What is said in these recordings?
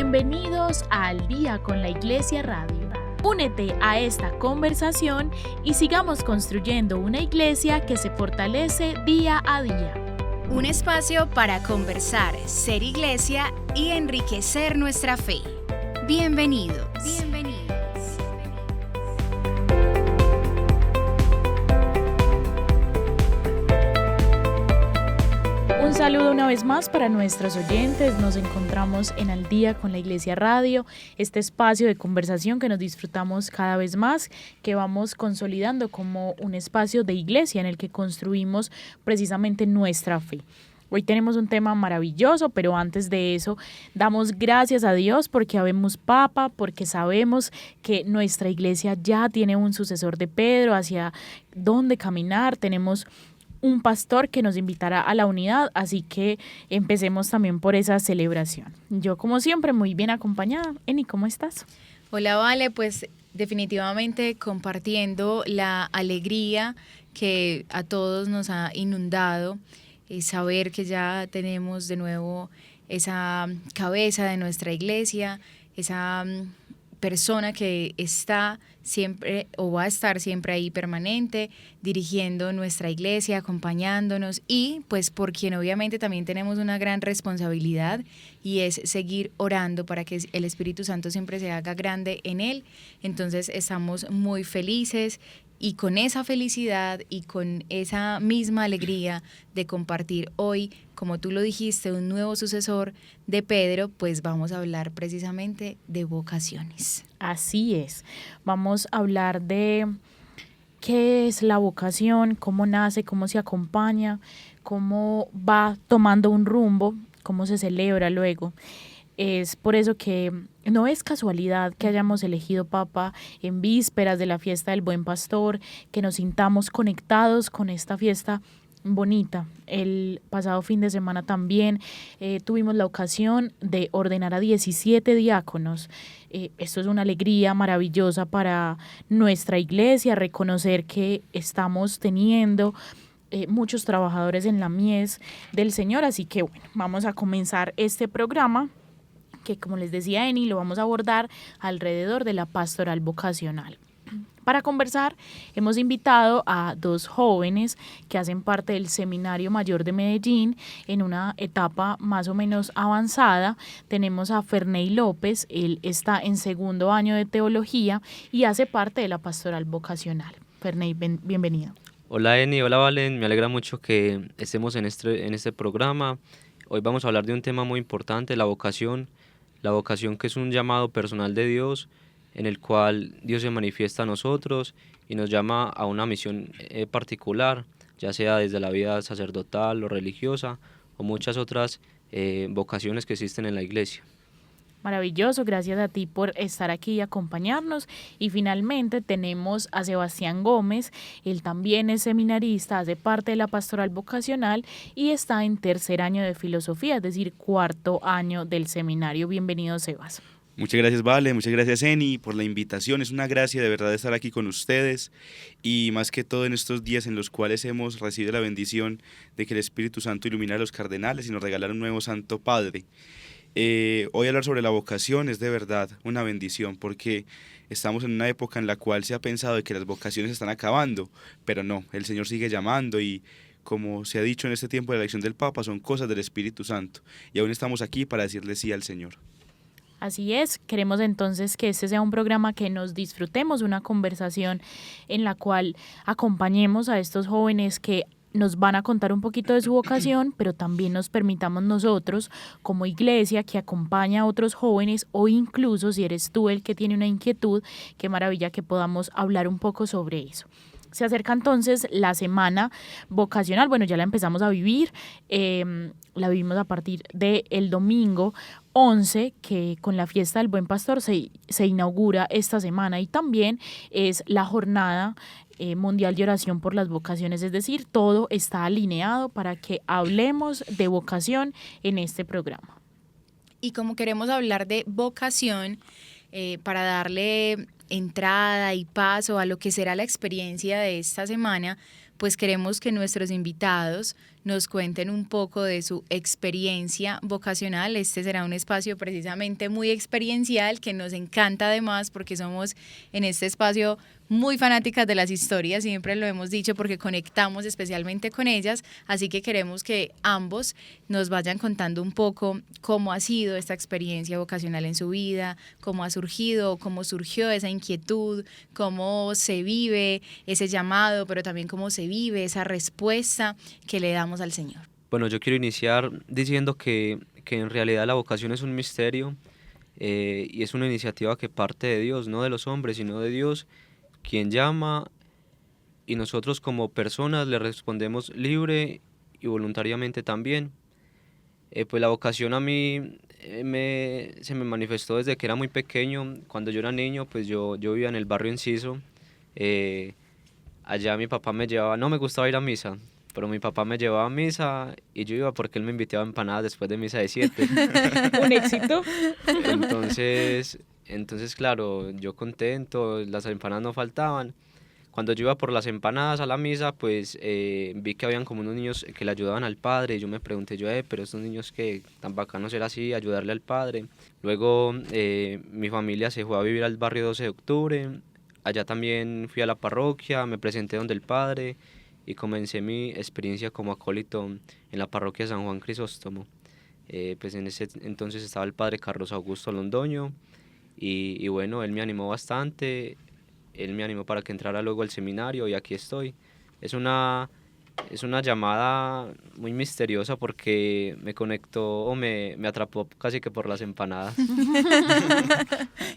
Bienvenidos a Al Día con la Iglesia Radio. Únete a esta conversación y sigamos construyendo una iglesia que se fortalece día a día. Un espacio para conversar, ser iglesia y enriquecer nuestra fe. Bienvenidos. Un saludo una vez más para nuestros oyentes. Nos encontramos en Al Día con la Iglesia Radio, este espacio de conversación que nos disfrutamos cada vez más, que vamos consolidando como un espacio de iglesia en el que construimos precisamente nuestra fe. Hoy tenemos un tema maravilloso, pero antes de eso damos gracias a Dios porque habemos Papa, porque sabemos que nuestra iglesia ya tiene un sucesor de Pedro hacia dónde caminar. Tenemos un pastor que nos invitará a la unidad, así que empecemos también por esa celebración. Yo, como siempre, muy bien acompañada. Eni, ¿cómo estás? Hola, Vale, pues definitivamente compartiendo la alegría que a todos nos ha inundado, saber que ya tenemos de nuevo esa cabeza de nuestra iglesia, esa persona que está siempre o va a estar siempre ahí permanente, dirigiendo nuestra iglesia, acompañándonos y pues por quien obviamente también tenemos una gran responsabilidad y es seguir orando para que el Espíritu Santo siempre se haga grande en él. Entonces estamos muy felices y con esa felicidad y con esa misma alegría de compartir hoy, como tú lo dijiste, un nuevo sucesor de Pedro, pues vamos a hablar precisamente de vocaciones. Así es, vamos a hablar de qué es la vocación, cómo nace, cómo se acompaña, cómo va tomando un rumbo, cómo se celebra luego. Es por eso que no es casualidad que hayamos elegido Papa en vísperas de la fiesta del Buen Pastor, que nos sintamos conectados con esta fiesta bonita. El pasado fin de semana también tuvimos la ocasión de ordenar a 17 diáconos. Esto es una alegría maravillosa para nuestra iglesia, reconocer que estamos teniendo muchos trabajadores en la mies del Señor. Así que bueno, vamos a comenzar este programa que, como les decía Eni, lo vamos a abordar alrededor de la pastoral vocacional. Para conversar, hemos invitado a dos jóvenes que hacen parte del Seminario Mayor de Medellín en una etapa más o menos avanzada. Tenemos a Ferney López, él está en segundo año de teología y hace parte de la pastoral vocacional. Ferney, bienvenido. Hola Eni, hola Valen, me alegra mucho que estemos en este programa. Hoy vamos a hablar de un tema muy importante, la vocación que es un llamado personal de Dios, en el cual Dios se manifiesta a nosotros y nos llama a una misión particular, ya sea desde la vida sacerdotal o religiosa o muchas otras vocaciones que existen en la iglesia. Maravilloso, gracias a ti por estar aquí y acompañarnos. Y finalmente tenemos a Sebastián Gómez, él también es seminarista, hace parte de la pastoral vocacional y está en tercer año de filosofía, es decir, cuarto año del seminario. Bienvenido, Sebas. Muchas gracias, Vale, muchas gracias, Eni, por la invitación. Es una gracia de verdad estar aquí con ustedes y más que todo en estos días en los cuales hemos recibido la bendición de que el Espíritu Santo ilumine a los cardenales y nos regala un nuevo Santo Padre. Hoy hablar sobre la vocación es de verdad una bendición porque estamos en una época en la cual se ha pensado de que las vocaciones están acabando, pero no, el Señor sigue llamando y como se ha dicho en este tiempo de la elección del Papa, son cosas del Espíritu Santo y aún estamos aquí para decirle sí al Señor. Así es, queremos entonces que este sea un programa que nos disfrutemos, una conversación en la cual acompañemos a estos jóvenes que nos van a contar un poquito de su vocación, pero también nos permitamos nosotros como iglesia que acompaña a otros jóvenes o incluso si eres tú el que tiene una inquietud, qué maravilla que podamos hablar un poco sobre eso. Se acerca entonces la semana vocacional, bueno, ya la empezamos a vivir, la vivimos a partir del domingo 11, que con la fiesta del Buen Pastor se inaugura esta semana y también es la jornada mundial de oración por las vocaciones, es decir, todo está alineado para que hablemos de vocación en este programa. Y como queremos hablar de vocación, para darle entrada y paso a lo que será la experiencia de esta semana, pues queremos que nuestros invitados nos cuenten un poco de su experiencia vocacional. Este será un espacio precisamente muy experiencial que nos encanta además porque somos en este espacio muy fanáticas de las historias, siempre lo hemos dicho porque conectamos especialmente con ellas, así que queremos que ambos nos vayan contando un poco cómo ha sido esta experiencia vocacional en su vida, cómo ha surgido, cómo surgió esa inquietud, cómo se vive ese llamado, pero también cómo se vive esa respuesta que le damos al Señor. Bueno, yo quiero iniciar diciendo que en realidad la vocación es un misterio y es una iniciativa que parte de Dios, no de los hombres, sino de Dios, quien llama, y nosotros como personas le respondemos libre y voluntariamente también. Pues la vocación a mí se me manifestó desde que era muy pequeño. Cuando yo era niño, pues yo vivía en el barrio Enciso. Allá mi papá me llevaba, no me gustaba ir a misa, pero mi papá me llevaba a misa y yo iba porque él me invitaba a empanadas después de misa de 7. Un éxito. Entonces, claro, yo contento, las empanadas no faltaban. Cuando yo iba por las empanadas a la misa, pues vi que habían como unos niños que le ayudaban al padre, y yo me pregunté, pero estos niños que tan bacanos era así, ayudarle al padre. Luego mi familia se fue a vivir al barrio 12 de octubre, allá también fui a la parroquia, me presenté donde el padre y comencé mi experiencia como acólito en la parroquia de San Juan Crisóstomo. Pues en ese entonces estaba el padre Carlos Augusto Londoño, y bueno, él me animó bastante, él me animó para que entrara luego al seminario y aquí estoy. Es una llamada muy misteriosa porque me conectó o me atrapó casi que por las empanadas.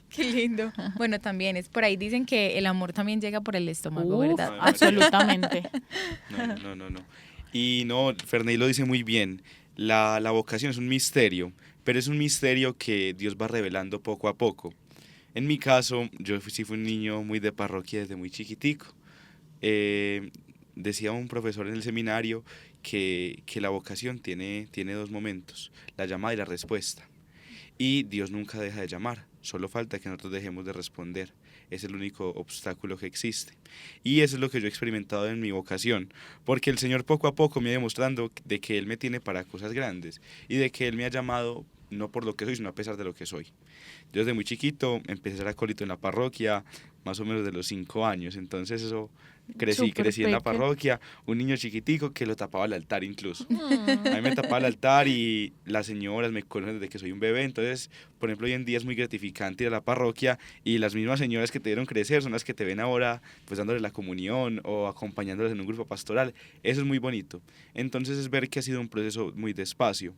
Qué lindo. Bueno, también es por ahí dicen que el amor también llega por el estómago, ¿verdad? Absolutamente. No. Y no, Ferney lo dice muy bien. La vocación es un misterio, pero es un misterio que Dios va revelando poco a poco. En mi caso, yo sí fui un niño muy de parroquia desde muy chiquitico. Decía un profesor en el seminario que la vocación tiene dos momentos, la llamada y la respuesta. Y Dios nunca deja de llamar, solo falta que nosotros dejemos de responder. Es el único obstáculo que existe. Y eso es lo que yo he experimentado en mi vocación, porque el Señor poco a poco me ha demostrando de que Él me tiene para cosas grandes y de que Él me ha llamado no por lo que soy, sino a pesar de lo que soy. Yo desde muy chiquito empecé a ser acólito en la parroquia, más o menos de los 5 años, entonces eso crecí en la parroquia, un niño chiquitico que lo tapaba el altar incluso. A mí me tapaba el altar y las señoras me conocen desde que soy un bebé, entonces, por ejemplo, hoy en día es muy gratificante ir a la parroquia y las mismas señoras que te vieron crecer son las que te ven ahora pues dándoles la comunión o acompañándoles en un grupo pastoral. Eso es muy bonito. Entonces es ver que ha sido un proceso muy despacio.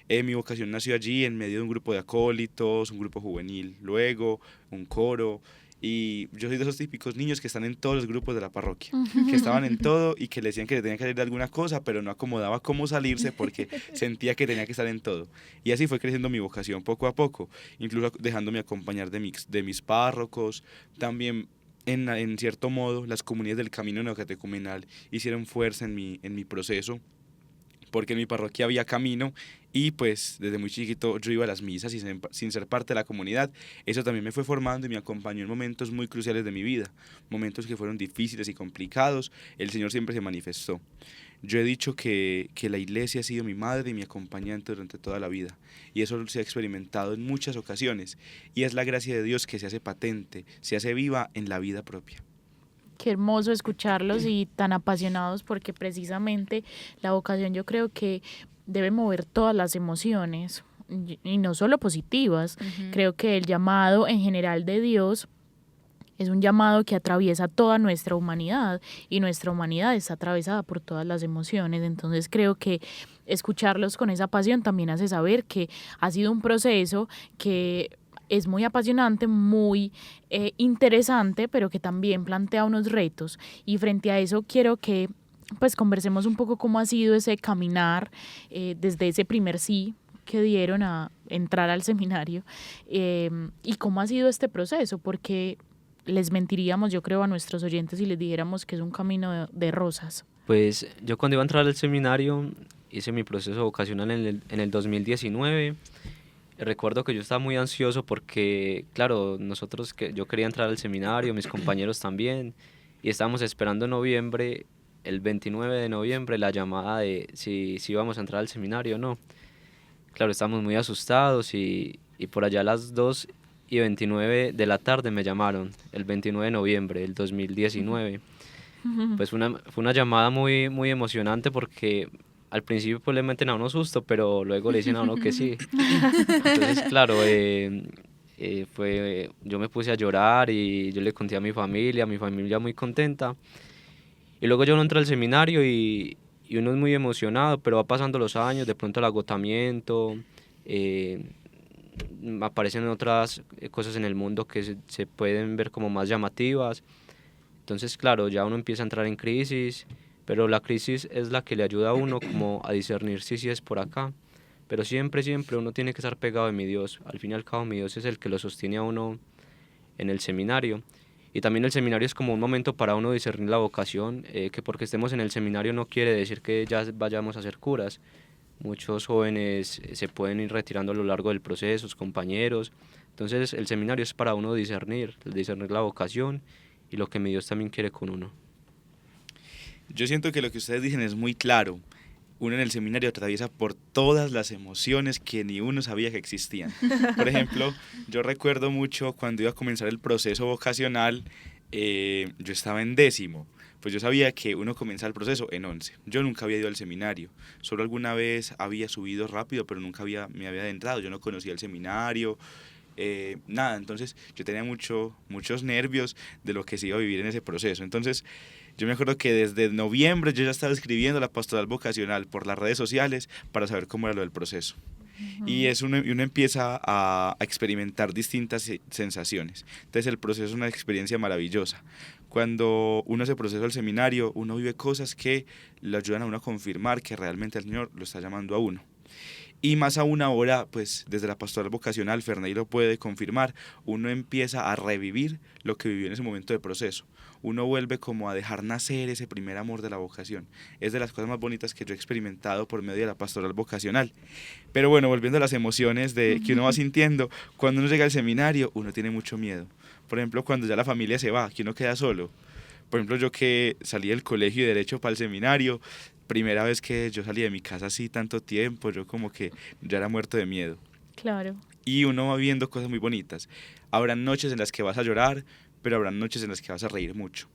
Mi vocación nació allí en medio de un grupo de acólitos, un grupo juvenil, luego un coro. Y yo soy de esos típicos niños que están en todos los grupos de la parroquia, que estaban en todo y que le decían que le tenían que salir de alguna cosa, pero no acomodaba cómo salirse porque sentía que tenía que estar en todo. Y así fue creciendo mi vocación poco a poco, incluso dejándome acompañar de mis párrocos. También, en cierto modo, las comunidades del camino neocatecumenal hicieron fuerza en mi proceso, porque en mi parroquia había camino y pues desde muy chiquito yo iba a las misas sin ser parte de la comunidad. Eso también me fue formando y me acompañó en momentos muy cruciales de mi vida, momentos que fueron difíciles y complicados. El Señor siempre se manifestó. Yo he dicho que la iglesia ha sido mi madre y mi acompañante durante toda la vida, y eso se ha experimentado en muchas ocasiones, y es la gracia de Dios que se hace patente, se hace viva en la vida propia. Qué hermoso escucharlos y tan apasionados, porque precisamente la vocación yo creo que debe mover todas las emociones y no solo positivas. Creo que el llamado en general de Dios es un llamado que atraviesa toda nuestra humanidad y nuestra humanidad está atravesada por todas las emociones. Entonces creo que escucharlos con esa pasión también hace saber que ha sido un proceso que es muy apasionante, muy interesante, pero que también plantea unos retos. Y frente a eso quiero que pues conversemos un poco cómo ha sido ese caminar desde ese primer sí que dieron a entrar al seminario y cómo ha sido este proceso, porque les mentiríamos, yo creo, a nuestros oyentes si les dijéramos que es un camino de rosas. Pues yo cuando iba a entrar al seminario hice mi proceso vocacional en el 2019. Recuerdo que yo estaba muy ansioso porque, claro, yo quería entrar al seminario, mis compañeros también, y estábamos esperando noviembre el 29 de noviembre la llamada de si íbamos a entrar al seminario o no. Claro, estábamos muy asustados y por allá a las 2:29 de la tarde me llamaron, el 29 de noviembre del 2019. Pues fue una llamada muy, muy emocionante porque al principio pues le meten a uno susto, pero luego le dicen a uno que sí. Entonces, claro, yo me puse a llorar y yo le conté a mi familia muy contenta. Y luego yo no entré al seminario y uno es muy emocionado, pero va pasando los años, de pronto el agotamiento, aparecen otras cosas en el mundo que se pueden ver como más llamativas. Entonces, claro, ya uno empieza a entrar en crisis, pero la crisis es la que le ayuda a uno como a discernir si sí es por acá. Pero siempre, siempre uno tiene que estar pegado de mi Dios. Al fin y al cabo, mi Dios es el que lo sostiene a uno en el seminario. Y también el seminario es como un momento para uno discernir la vocación, que porque estemos en el seminario no quiere decir que ya vayamos a ser curas. Muchos jóvenes se pueden ir retirando a lo largo del proceso, sus compañeros. Entonces el seminario es para uno discernir la vocación y lo que mi Dios también quiere con uno. Yo siento que lo que ustedes dicen es muy claro. Uno en el seminario atraviesa por todas las emociones que ni uno sabía que existían. Por ejemplo, yo recuerdo mucho cuando iba a comenzar el proceso vocacional, yo estaba en 10º. Pues yo sabía que uno comienza el proceso en 11. Yo nunca había ido al seminario. Solo alguna vez había subido rápido, pero nunca me había adentrado. Yo no conocía el seminario, nada. Entonces yo tenía muchos nervios de lo que se iba a vivir en ese proceso. Entonces yo me acuerdo que desde noviembre yo ya estaba escribiendo la pastoral vocacional por las redes sociales para saber cómo era lo del proceso. Y uno empieza a experimentar distintas sensaciones. Entonces el proceso es una experiencia maravillosa. Cuando uno se procesa al seminario, uno vive cosas que le ayudan a uno a confirmar que realmente el Señor lo está llamando a uno. Y más aún ahora, pues desde la pastoral vocacional, Ferney lo puede confirmar, uno empieza a revivir lo que vivió en ese momento de proceso. Uno vuelve como a dejar nacer ese primer amor de la vocación. Es de las cosas más bonitas que yo he experimentado por medio de la pastoral vocacional. Pero bueno, volviendo a las emociones que uno va sintiendo, cuando uno llega al seminario, uno tiene mucho miedo. Por ejemplo, cuando ya la familia se va, que uno queda solo. Por ejemplo, yo que salí del colegio y derecho para el seminario, primera vez que yo salí de mi casa así tanto tiempo, yo como que ya era muerto de miedo. Claro. Y uno va viendo cosas muy bonitas. Habrán noches en las que vas a llorar, pero habrán noches en las que vas a reír mucho,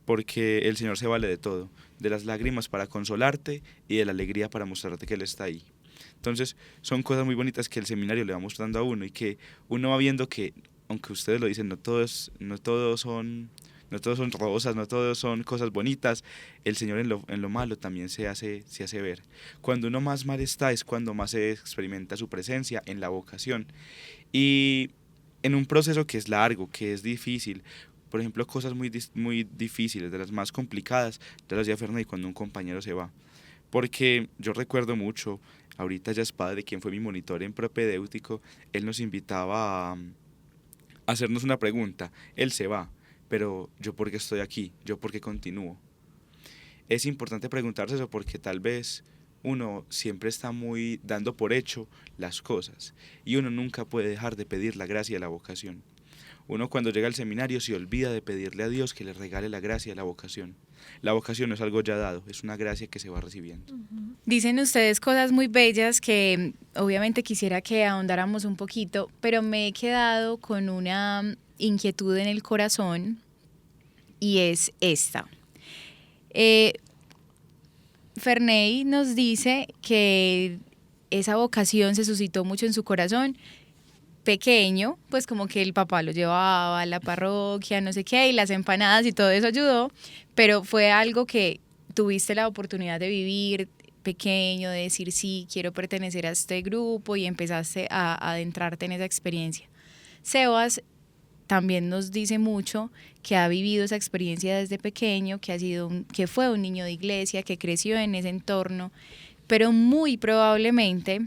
porque el Señor se vale de todo, de las lágrimas para consolarte y de la alegría para mostrarte que Él está ahí. Entonces son cosas muy bonitas que el seminario le va mostrando a uno y que uno va viendo que, aunque ustedes lo dicen, no todos son rosas, no todos son cosas bonitas. El Señor en lo malo también se hace ver. Cuando uno más mal está es cuando más se experimenta su presencia en la vocación. Y en un proceso que es largo, que es difícil, por ejemplo, cosas muy difíciles, de las más complicadas, ya las decía Ferney, cuando un compañero se va. Porque yo recuerdo mucho, ahorita ya es padre, quien fue mi monitor en propedéutico, él nos invitaba a hacernos una pregunta. Él se va, pero ¿yo por qué estoy aquí? ¿Yo por qué continúo? Es importante preguntarse eso porque tal vez uno siempre está muy dando por hecho las cosas y uno nunca puede dejar de pedir la gracia de la vocación. Uno cuando llega al seminario se olvida de pedirle a Dios que le regale la gracia de la vocación. La vocación no es algo ya dado, es una gracia que se va recibiendo. Dicen ustedes cosas muy bellas que obviamente quisiera que ahondáramos un poquito, pero me he quedado con una inquietud en el corazón y es esta. Ferney nos dice que esa vocación se suscitó mucho en su corazón pequeño, pues como que el papá lo llevaba a la parroquia, no sé qué, y las empanadas y todo eso ayudó, pero fue algo que tuviste la oportunidad de vivir pequeño, de decir sí, quiero pertenecer a este grupo y empezaste a adentrarte en esa experiencia. Sebas también nos dice mucho que ha vivido esa experiencia desde pequeño, que fue un niño de iglesia, que creció en ese entorno, pero muy probablemente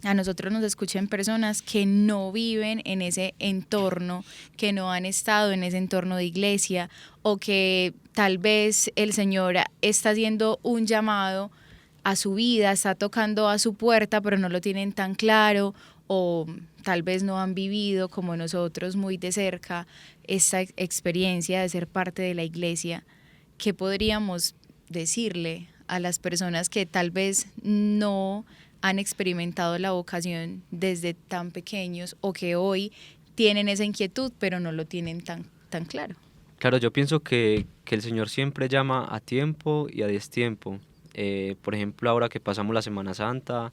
a nosotros nos escuchan personas que no viven en ese entorno, que no han estado en ese entorno de iglesia, o que tal vez el Señor está haciendo un llamado a su vida, está tocando a su puerta, pero no lo tienen tan claro, o tal vez no han vivido como nosotros muy de cerca esta experiencia de ser parte de la iglesia. ¿Qué podríamos decirle a las personas que tal vez no han experimentado la vocación desde tan pequeños o que hoy tienen esa inquietud pero no lo tienen tan claro? Claro, yo pienso que el Señor siempre llama a tiempo y a destiempo. Por ejemplo, ahora que pasamos la Semana Santa,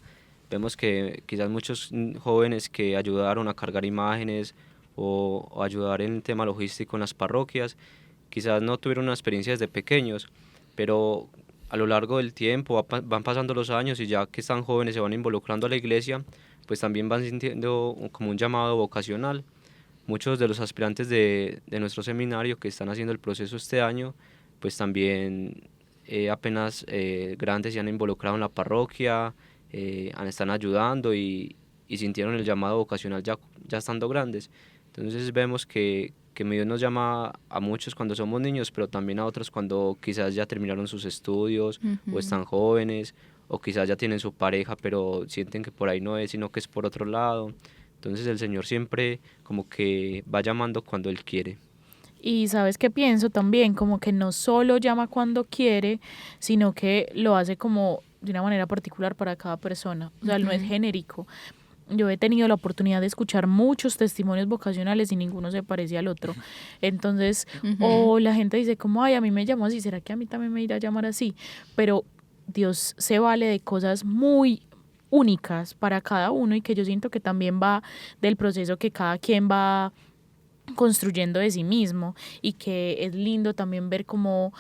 vemos que quizás muchos jóvenes que ayudaron a cargar imágenes o ayudar en el tema logístico en las parroquias, quizás no tuvieron una experiencia desde pequeños, pero a lo largo del tiempo van pasando los años y ya que están jóvenes se van involucrando a la iglesia, pues también van sintiendo como un llamado vocacional. Muchos de los aspirantes de nuestro seminario que están haciendo el proceso este año, pues también apenas grandes se han involucrado en la parroquia, están ayudando y sintieron el llamado vocacional ya estando grandes. Entonces vemos que Dios nos llama a muchos cuando somos niños, pero también a otros cuando quizás ya terminaron sus estudios o están jóvenes, o quizás ya tienen su pareja, pero sienten que por ahí no es, sino que es por otro lado. Entonces el Señor siempre como que va llamando cuando Él quiere. Y sabes qué pienso también, como que no solo llama cuando quiere, sino que lo hace como de una manera particular para cada persona. O sea, no es genérico. Yo he tenido la oportunidad de escuchar muchos testimonios vocacionales y ninguno se parece al otro. Entonces, o la gente dice como, ay, a mí me llamó así, ¿será que a mí también me irá a llamar así? Pero Dios se vale de cosas muy únicas para cada uno y que yo siento que también va del proceso que cada quien va construyendo de sí mismo, y que es lindo también ver cómo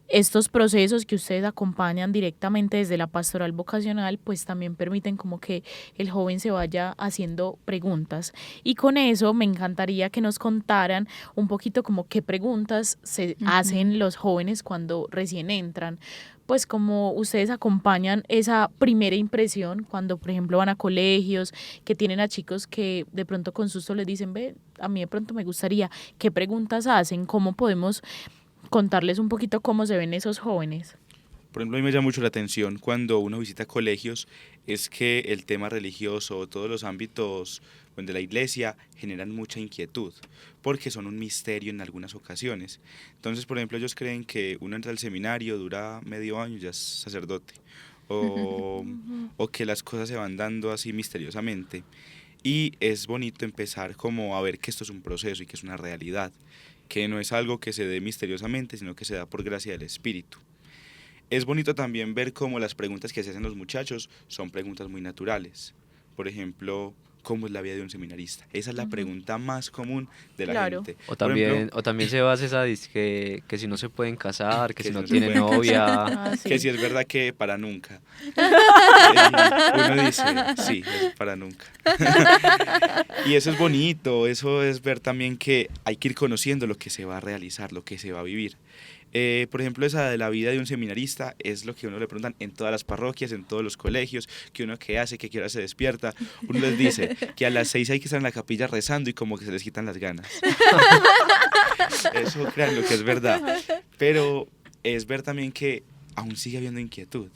estos procesos que ustedes acompañan directamente desde la pastoral vocacional, pues también permiten como que el joven se vaya haciendo preguntas. Y con eso me encantaría que nos contaran un poquito como qué preguntas se hacen los jóvenes cuando recién entran. Pues como ustedes acompañan esa primera impresión cuando, por ejemplo, van a colegios, que tienen a chicos que de pronto con susto les dicen, ve, a mí de pronto me gustaría, ¿qué preguntas hacen? ¿Cómo podemos contarles un poquito cómo se ven esos jóvenes? Por ejemplo, a mí me llama mucho la atención cuando uno visita colegios, es que el tema religioso, todos los ámbitos de la iglesia generan mucha inquietud, porque son un misterio en algunas ocasiones. Entonces, por ejemplo, ellos creen que uno entra al seminario, dura medio año y ya es sacerdote, o que las cosas se van dando así misteriosamente. Y es bonito empezar como a ver que esto es un proceso y que es una realidad, que no es algo que se dé misteriosamente, sino que se da por gracia del Espíritu. Es bonito también ver cómo las preguntas que se hacen los muchachos son preguntas muy naturales. Por ejemplo, ¿cómo es la vida de un seminarista? Esa es la pregunta más común de la gente. O también se basa esa que si no se pueden casar, que si no tienen pueden novia. Sí. Que si es verdad que para nunca. Uno dice, sí, es para nunca. Y eso es bonito, eso es ver también que hay que ir conociendo lo que se va a realizar, lo que se va a vivir. Por ejemplo, esa de la vida de un seminarista es lo que uno le preguntan en todas las parroquias, en todos los colegios, que uno qué hace, que qué hora se despierta. Uno les dice que a las 6 hay que estar en la capilla rezando y como que se les quitan las ganas. Eso crean lo que es verdad. Pero es ver también que aún sigue habiendo inquietud.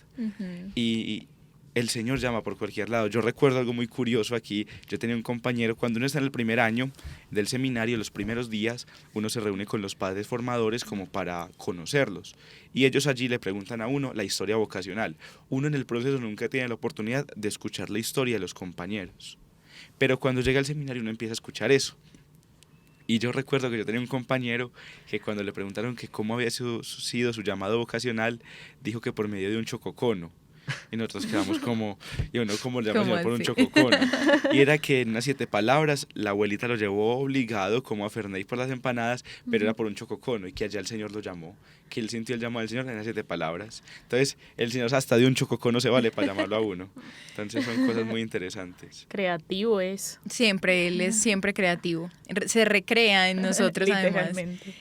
Y el Señor llama por cualquier lado. Yo recuerdo algo muy curioso aquí. Yo tenía un compañero, cuando uno está en el primer año del seminario, los primeros días, uno se reúne con los padres formadores como para conocerlos. Y ellos allí le preguntan a uno la historia vocacional. Uno en el proceso nunca tiene la oportunidad de escuchar la historia de los compañeros. Pero cuando llega al seminario uno empieza a escuchar eso. Y yo recuerdo que yo tenía un compañero que cuando le preguntaron que cómo había sido su llamado vocacional, dijo que por medio de un chococono. Y nosotros quedamos como, y uno como le llama por un chococono. Y era que en unas 7 palabras la abuelita lo llevó obligado como a Ferney por las empanadas, pero era por un chococono, y que allá el Señor lo llamó, que él sintió el llamado del Señor en las 7 palabras. Entonces el Señor hasta de un chococono se vale para llamarlo a uno. Entonces son cosas muy interesantes. Creativo es. Siempre, él es siempre creativo. Se recrea en nosotros además. Literalmente.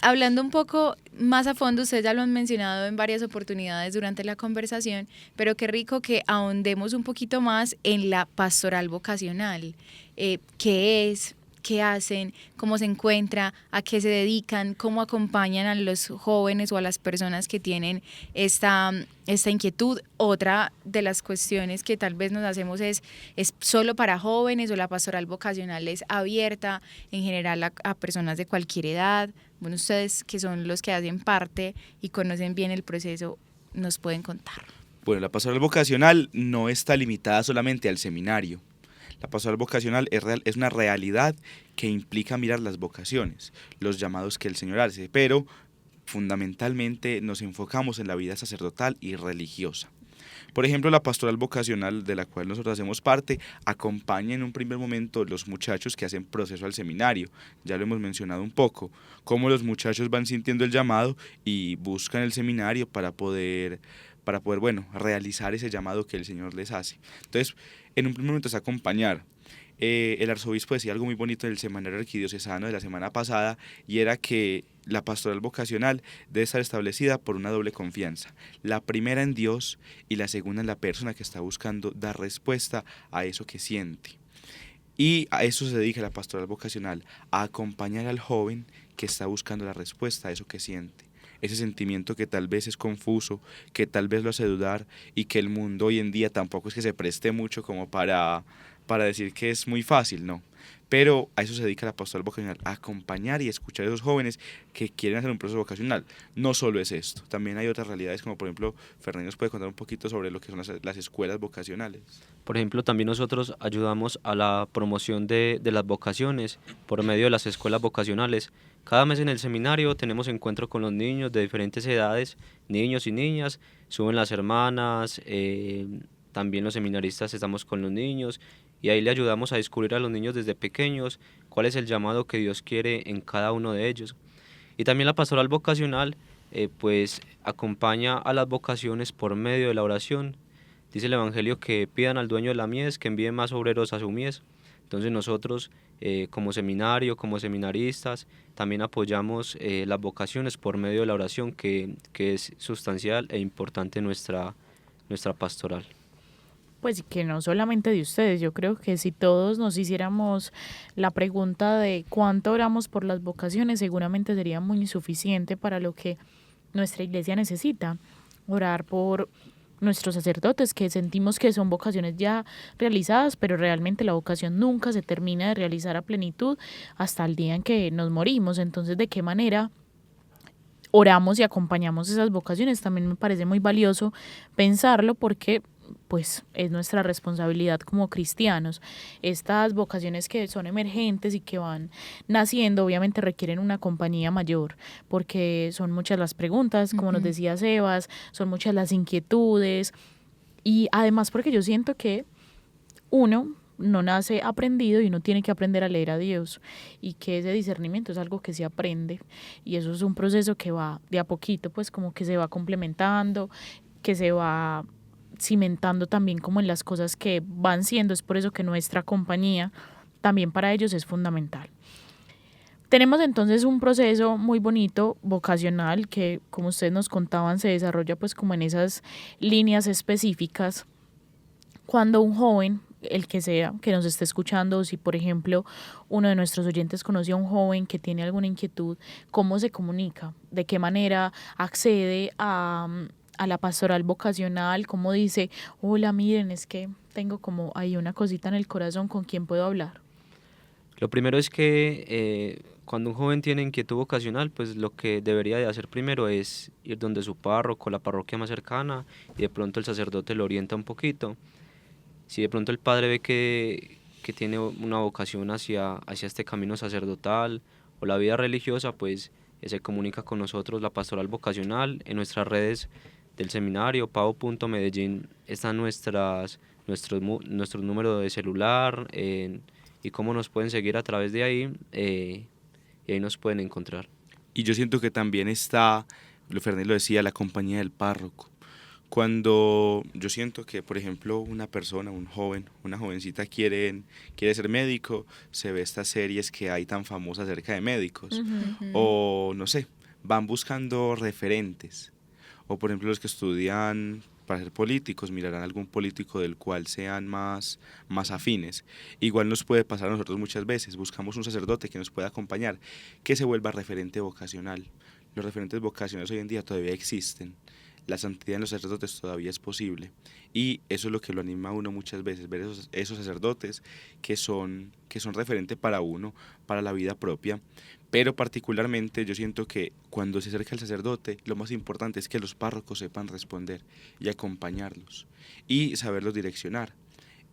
Hablando un poco más a fondo, ustedes ya lo han mencionado en varias oportunidades durante la conversación, pero qué rico que ahondemos un poquito más en la pastoral vocacional. ¿Qué es? qué hacen, cómo se encuentra, a qué se dedican, cómo acompañan a los jóvenes o a las personas que tienen esta inquietud. Otra de las cuestiones que tal vez nos hacemos es solo para jóvenes, o la pastoral vocacional es abierta en general a personas de cualquier edad. Bueno, ustedes que son los que hacen parte y conocen bien el proceso, nos pueden contar. Bueno, la pastoral vocacional no está limitada solamente al seminario. La pastoral vocacional es una realidad que implica mirar las vocaciones, los llamados que el Señor hace, pero fundamentalmente nos enfocamos en la vida sacerdotal y religiosa. Por ejemplo, la pastoral vocacional, de la cual nosotros hacemos parte, acompaña en un primer momento los muchachos que hacen proceso al seminario. Ya lo hemos mencionado un poco, cómo los muchachos van sintiendo el llamado y buscan el seminario para poder realizar ese llamado que el Señor les hace. Entonces, en un primer momento es acompañar. El arzobispo decía algo muy bonito en el semanario arquidiocesano de la semana pasada, y era que la pastoral vocacional debe estar establecida por una doble confianza. La primera en Dios y la segunda en la persona que está buscando dar respuesta a eso que siente. Y a eso se dedica la pastoral vocacional, a acompañar al joven que está buscando la respuesta a eso que siente. Ese sentimiento que tal vez es confuso, que tal vez lo hace dudar, y que el mundo hoy en día tampoco es que se preste mucho como para decir que es muy fácil, no. Pero a eso se dedica la pastoral vocacional, a acompañar y escuchar a esos jóvenes que quieren hacer un proceso vocacional. No solo es esto, también hay otras realidades, como por ejemplo, Fernando nos puede contar un poquito sobre lo que son las escuelas vocacionales. Por ejemplo, también nosotros ayudamos a la promoción de las vocaciones por medio de las escuelas vocacionales. Cada mes en el seminario tenemos encuentro con los niños de diferentes edades, niños y niñas, suben las hermanas, también los seminaristas estamos con los niños, y ahí le ayudamos a descubrir a los niños desde pequeños cuál es el llamado que Dios quiere en cada uno de ellos. Y también la pastoral vocacional pues acompaña a las vocaciones por medio de la oración. Dice el Evangelio que pidan al dueño de la mies que envíe más obreros a su mies. Entonces nosotros como seminario, como seminaristas, también apoyamos las vocaciones por medio de la oración, que es sustancial e importante en nuestra pastoral. Pues y que no solamente de ustedes, yo creo que si todos nos hiciéramos la pregunta de cuánto oramos por las vocaciones, seguramente sería muy insuficiente para lo que nuestra iglesia necesita. Orar por nuestros sacerdotes, que sentimos que son vocaciones ya realizadas, pero realmente la vocación nunca se termina de realizar a plenitud hasta el día en que nos morimos. Entonces, ¿de qué manera oramos y acompañamos esas vocaciones? También me parece muy valioso pensarlo, porque pues es nuestra responsabilidad como cristianos. Estas vocaciones que son emergentes y que van naciendo obviamente requieren una compañía mayor, porque son muchas las preguntas, como nos decía Sebas, son muchas las inquietudes, y además porque yo siento que uno no nace aprendido y uno tiene que aprender a leer a Dios, y que ese discernimiento es algo que se aprende, y eso es un proceso que va de a poquito, pues como que se va complementando, que se va cimentando también como en las cosas que van siendo. Es por eso que nuestra compañía también para ellos es fundamental. Tenemos entonces un proceso muy bonito vocacional que, como ustedes nos contaban, se desarrolla pues como en esas líneas específicas. Cuando un joven, el que sea, que nos esté escuchando, o si por ejemplo uno de nuestros oyentes conoce a un joven que tiene alguna inquietud, ¿cómo se comunica? ¿De qué manera accede a la pastoral vocacional? ¿Cómo dice, hola, miren, es que tengo como ahí una cosita en el corazón, ¿con quién puedo hablar? Lo primero es que cuando un joven tiene inquietud vocacional, pues lo que debería de hacer primero es ir donde su párroco, la parroquia más cercana, y de pronto el sacerdote lo orienta un poquito. Si de pronto el padre ve que tiene una vocación hacia este camino sacerdotal o la vida religiosa, pues se comunica con nosotros, la pastoral vocacional. En nuestras redes del seminario, pavo.medellín, están nuestros números de celular, y cómo nos pueden seguir a través de ahí, y ahí nos pueden encontrar. Y yo siento que también está, Fernández lo decía, la compañía del párroco. Cuando yo siento que, por ejemplo, una persona, un joven, una jovencita quiere ser médico, se ve estas series que hay tan famosas acerca de médicos, o no sé, van buscando referentes, o por ejemplo los que estudian para ser políticos, mirarán algún político del cual sean más afines. Igual nos puede pasar a nosotros muchas veces, buscamos un sacerdote que nos pueda acompañar, que se vuelva referente vocacional. Los referentes vocacionales hoy en día todavía existen, la santidad en los sacerdotes todavía es posible, y eso es lo que lo anima a uno muchas veces, ver esos sacerdotes que son referente para uno, para la vida propia. Pero particularmente yo siento que cuando se acerca el sacerdote, lo más importante es que los párrocos sepan responder y acompañarlos y saberlos direccionar.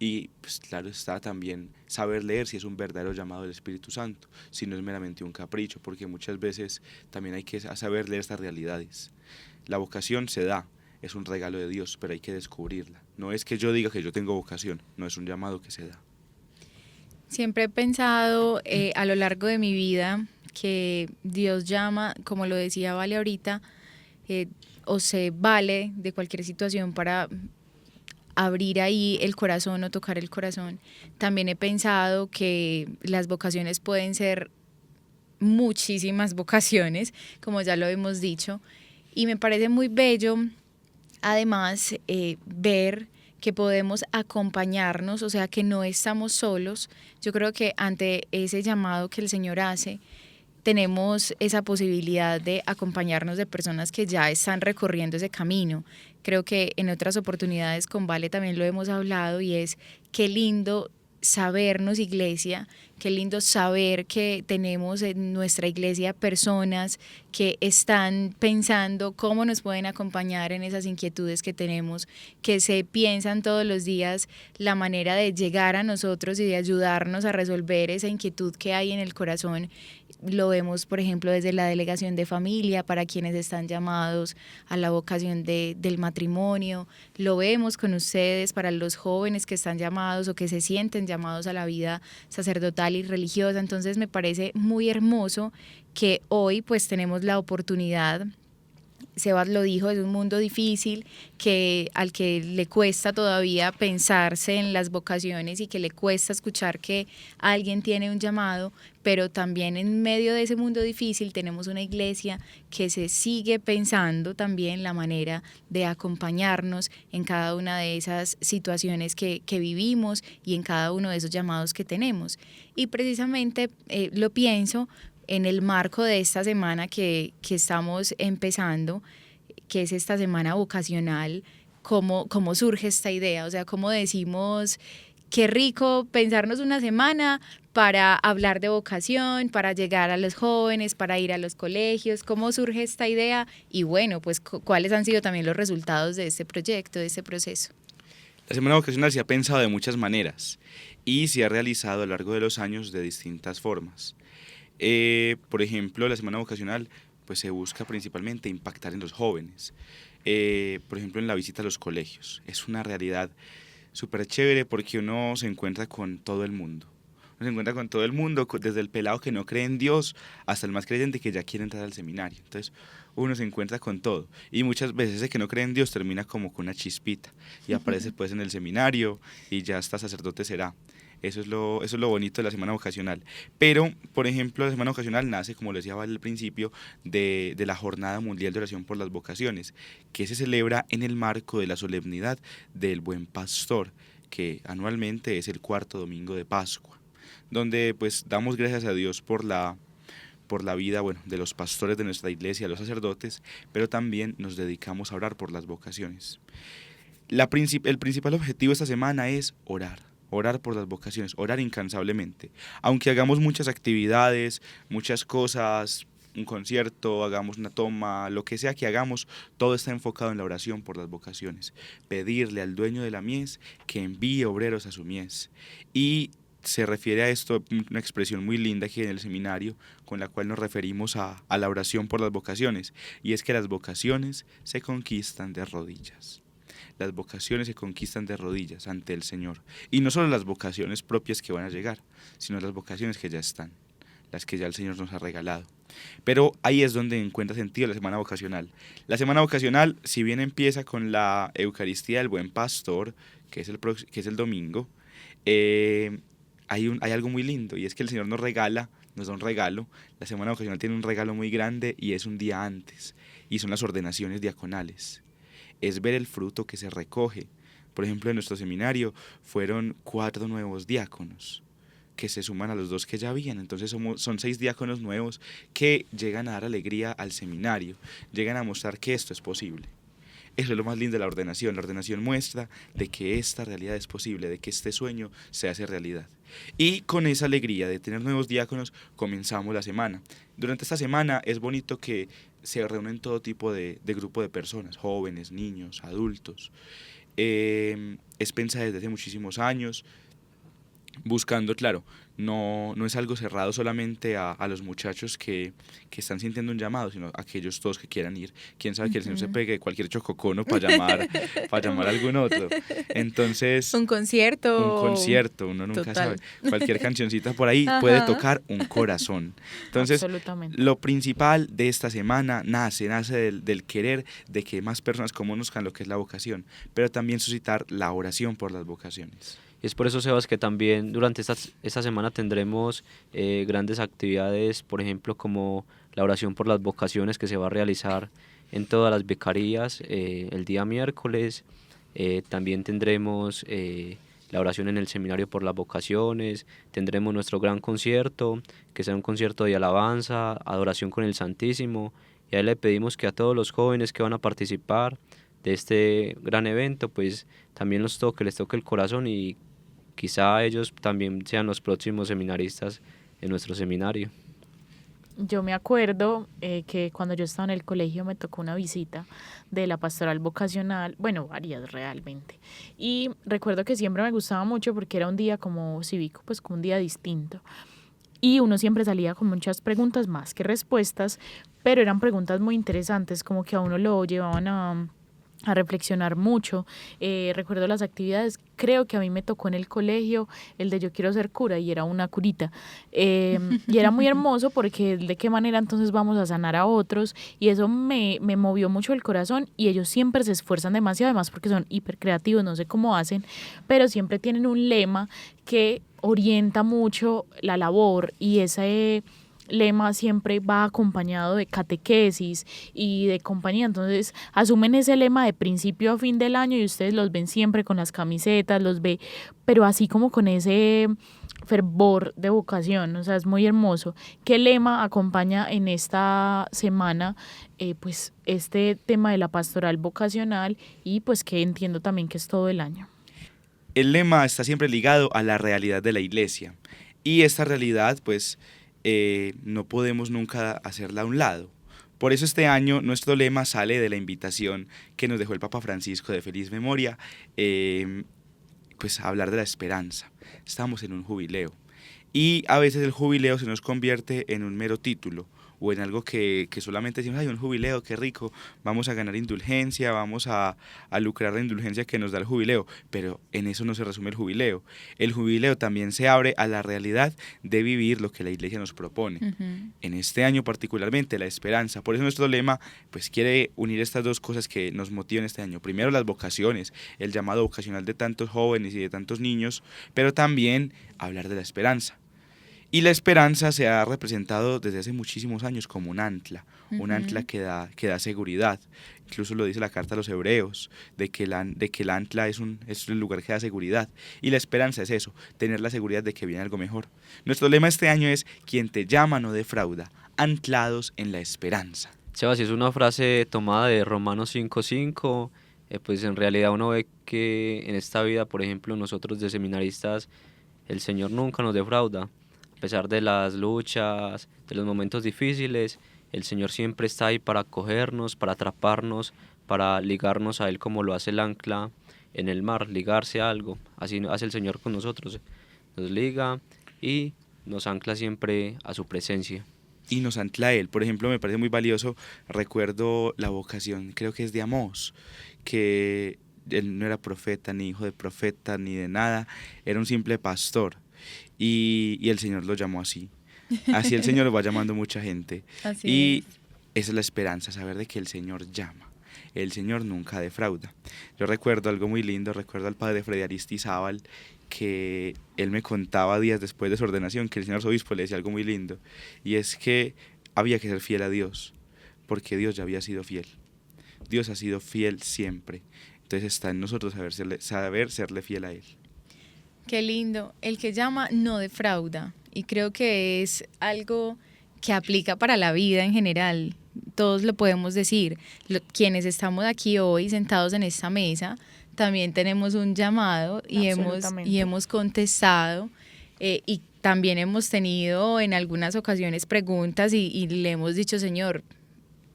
Y pues claro está también saber leer si es un verdadero llamado del Espíritu Santo, si no es meramente un capricho, porque muchas veces también hay que saber leer estas realidades. La vocación se da, es un regalo de Dios, pero hay que descubrirla. No es que yo diga que yo tengo vocación, no, es un llamado que se da. Siempre he pensado a lo largo de mi vida que Dios llama, como lo decía Vale ahorita, o se vale de cualquier situación para abrir ahí el corazón o tocar el corazón. También he pensado que las vocaciones pueden ser muchísimas vocaciones, como ya lo hemos dicho, y me parece muy bello, además, ver que podemos acompañarnos, o sea, que no estamos solos. Yo creo que ante ese llamado que el Señor hace, tenemos esa posibilidad de acompañarnos de personas que ya están recorriendo ese camino. Creo que en otras oportunidades con Vale también lo hemos hablado, y es qué lindo sabernos iglesia, qué lindo saber que tenemos en nuestra iglesia personas que están pensando cómo nos pueden acompañar en esas inquietudes que tenemos, que se piensan todos los días la manera de llegar a nosotros y de ayudarnos a resolver esa inquietud que hay en el corazón. Lo vemos, por ejemplo, desde la delegación de familia para quienes están llamados a la vocación del matrimonio. Lo vemos con ustedes para los jóvenes que están llamados o que se sienten llamados a la vida sacerdotal y religiosa. Entonces me parece muy hermoso que hoy pues tenemos la oportunidad. Sebas lo dijo, es un mundo difícil al que le cuesta todavía pensarse en las vocaciones y que le cuesta escuchar que alguien tiene un llamado, pero también en medio de ese mundo difícil tenemos una iglesia que se sigue pensando también la manera de acompañarnos en cada una de esas situaciones que vivimos y en cada uno de esos llamados que tenemos. Y precisamente lo pienso en el marco de esta semana que estamos empezando, que es esta semana vocacional. ¿Cómo surge esta idea? O sea, ¿cómo decimos qué rico pensarnos una semana para hablar de vocación, para llegar a los jóvenes, para ir a los colegios? ¿Cómo surge esta idea? Y bueno, pues ¿cuáles han sido también los resultados de este proyecto, de este proceso? La semana vocacional se ha pensado de muchas maneras y se ha realizado a lo largo de los años de distintas formas. Por ejemplo, la semana vocacional pues se busca principalmente impactar en los jóvenes, por ejemplo en la visita a los colegios. Es una realidad súper chévere porque uno se encuentra con todo el mundo. Uno se encuentra con todo el mundo, desde el pelado que no cree en Dios hasta el más creyente que ya quiere entrar al seminario. Entonces uno se encuentra con todo, y muchas veces ese que no cree en Dios termina como con una chispita y aparece pues en el seminario y ya hasta sacerdote será. Eso es lo bonito de la semana vocacional. Pero, por ejemplo, la semana vocacional nace, como lo decía Val al principio, de la Jornada Mundial de Oración por las Vocaciones, que se celebra en el marco de la solemnidad del Buen Pastor, que anualmente es el cuarto domingo de Pascua, donde pues damos gracias a Dios por la vida, bueno, de los pastores de nuestra iglesia, los sacerdotes, pero también nos dedicamos a orar por las vocaciones. El principal objetivo de esta semana es orar por las vocaciones, orar incansablemente. Aunque hagamos muchas actividades, muchas cosas, un concierto, hagamos una toma, lo que sea que hagamos, todo está enfocado en la oración por las vocaciones. Pedirle al dueño de la mies que envíe obreros a su mies. Y se refiere a esto una expresión muy linda que en el seminario, con la cual nos referimos a la oración por las vocaciones, y es que las vocaciones se conquistan de rodillas. Las vocaciones se conquistan de rodillas ante el Señor. Y no solo las vocaciones propias que van a llegar, sino las vocaciones que ya están, las que ya el Señor nos ha regalado. Pero ahí es donde encuentra sentido la semana vocacional. La semana vocacional, si bien empieza con la Eucaristía del Buen Pastor, que es el domingo, hay algo muy lindo, y es que el Señor nos da un regalo. La semana vocacional tiene un regalo muy grande, y es un día antes, y son las ordenaciones diaconales. es ver el fruto que se recoge. Por ejemplo, en nuestro seminario fueron 4 nuevos diáconos que se suman a los 2 que ya habían. Entonces son 6 diáconos nuevos que llegan a dar alegría al seminario, llegan a mostrar que esto es posible. Eso es lo más lindo de la ordenación. La ordenación muestra de que esta realidad es posible, de que este sueño se hace realidad. Y con esa alegría de tener nuevos diáconos comenzamos la semana. Durante esta semana es bonito que se reúnen todo tipo de grupo de personas, jóvenes, niños, adultos. Es pensada desde hace muchísimos años, buscando, claro, no es algo cerrado solamente a los muchachos que están sintiendo un llamado, sino a aquellos todos que quieran ir. Quién sabe que el Señor se pegue cualquier chococono para llamar a algún otro. Entonces, un concierto, uno nunca total. sabe. Cualquier cancioncita por ahí puede tocar un corazón. Entonces, lo principal de esta semana nace del querer de que más personas conozcan lo que es la vocación, pero también suscitar la oración por las vocaciones. Y es por eso, Sebas, que también durante esta semana tendremos grandes actividades, por ejemplo, como la oración por las vocaciones que se va a realizar en todas las vicarías el día miércoles. También tendremos la oración en el seminario por las vocaciones, tendremos nuestro gran concierto, que será un concierto de alabanza, adoración con el Santísimo, y ahí le pedimos que a todos los jóvenes que van a participar de este gran evento, pues también les toque el corazón y quizá ellos también sean los próximos seminaristas en nuestro seminario. Yo me acuerdo que cuando yo estaba en el colegio me tocó una visita de la pastoral vocacional, bueno, varias realmente, y recuerdo que siempre me gustaba mucho porque era un día como cívico, pues como un día distinto, y uno siempre salía con muchas preguntas más que respuestas, pero eran preguntas muy interesantes, como que a uno lo llevaban a reflexionar mucho. Recuerdo las actividades, creo que a mí me tocó en el colegio el de yo quiero ser cura y era una curita, y era muy hermoso porque de qué manera entonces vamos a sanar a otros, y eso me movió mucho el corazón, y ellos siempre se esfuerzan demasiado, además porque son hiper creativos, no sé cómo hacen, pero siempre tienen un lema que orienta mucho la labor, y ese lema siempre va acompañado de catequesis y de compañía, entonces asumen ese lema de principio a fin del año y ustedes los ven siempre con las camisetas, los ve, pero así como con ese fervor de vocación, o sea, es muy hermoso. ¿Qué lema acompaña en esta semana pues este tema de la pastoral vocacional, y pues que entiendo también que es todo el año? El lema está siempre ligado a la realidad de la Iglesia, y esta realidad pues no podemos nunca hacerla a un lado. Por eso este año nuestro lema sale de la invitación que nos dejó el Papa Francisco de feliz memoria, pues a hablar de la esperanza. Estamos en un jubileo, y a veces el jubileo se nos convierte en un mero título, o en algo que solamente decimos, ay, un jubileo, qué rico, vamos a ganar indulgencia, vamos a lucrar la indulgencia que nos da el jubileo, pero en eso no se resume el jubileo. El jubileo también se abre a la realidad de vivir lo que la Iglesia nos propone. En este año particularmente, la esperanza. Por eso nuestro lema pues quiere unir estas dos cosas que nos motivan este año. Primero, las vocaciones, el llamado vocacional de tantos jóvenes y de tantos niños, pero también hablar de la esperanza. Y la esperanza se ha representado desde hace muchísimos años como un ancla, un ancla que da seguridad. Incluso lo dice la carta a los hebreos, de que el ancla es el lugar que da seguridad. Y la esperanza es eso, tener la seguridad de que viene algo mejor. Nuestro lema este año es, quien te llama no defrauda, anclados en la esperanza. Sebas, es una frase tomada de Romanos 5:5, pues en realidad uno ve que en esta vida, por ejemplo, nosotros de seminaristas, el Señor nunca nos defrauda. A pesar de las luchas, de los momentos difíciles, el Señor siempre está ahí para acogernos, para atraparnos, para ligarnos a Él como lo hace el ancla en el mar, ligarse a algo. Así hace el Señor con nosotros, nos liga y nos ancla siempre a su presencia. Y nos ancla a Él. Por ejemplo, me parece muy valioso, recuerdo la vocación, creo que es de Amós, que él no era profeta, ni hijo de profeta, ni de nada, era un simple pastor. Y el Señor lo llamó así. Así el Señor lo va llamando mucha gente. Así esa es la esperanza, saber de que el Señor llama. El Señor nunca defrauda. Yo recuerdo algo muy lindo, recuerdo al padre Freddy Aristizábal, que él me contaba días después de su ordenación que el señor arzobispo le decía algo muy lindo, y es que había que ser fiel a Dios, porque Dios ya había sido fiel. Dios ha sido fiel siempre. Entonces está en nosotros saber serle fiel a Él. Qué lindo. El que llama no defrauda. Y creo que es algo que aplica para la vida en general. Todos lo podemos decir. Quienes estamos aquí hoy sentados en esta mesa, también tenemos un llamado y hemos contestado. Y también hemos tenido en algunas ocasiones preguntas y le hemos dicho, Señor,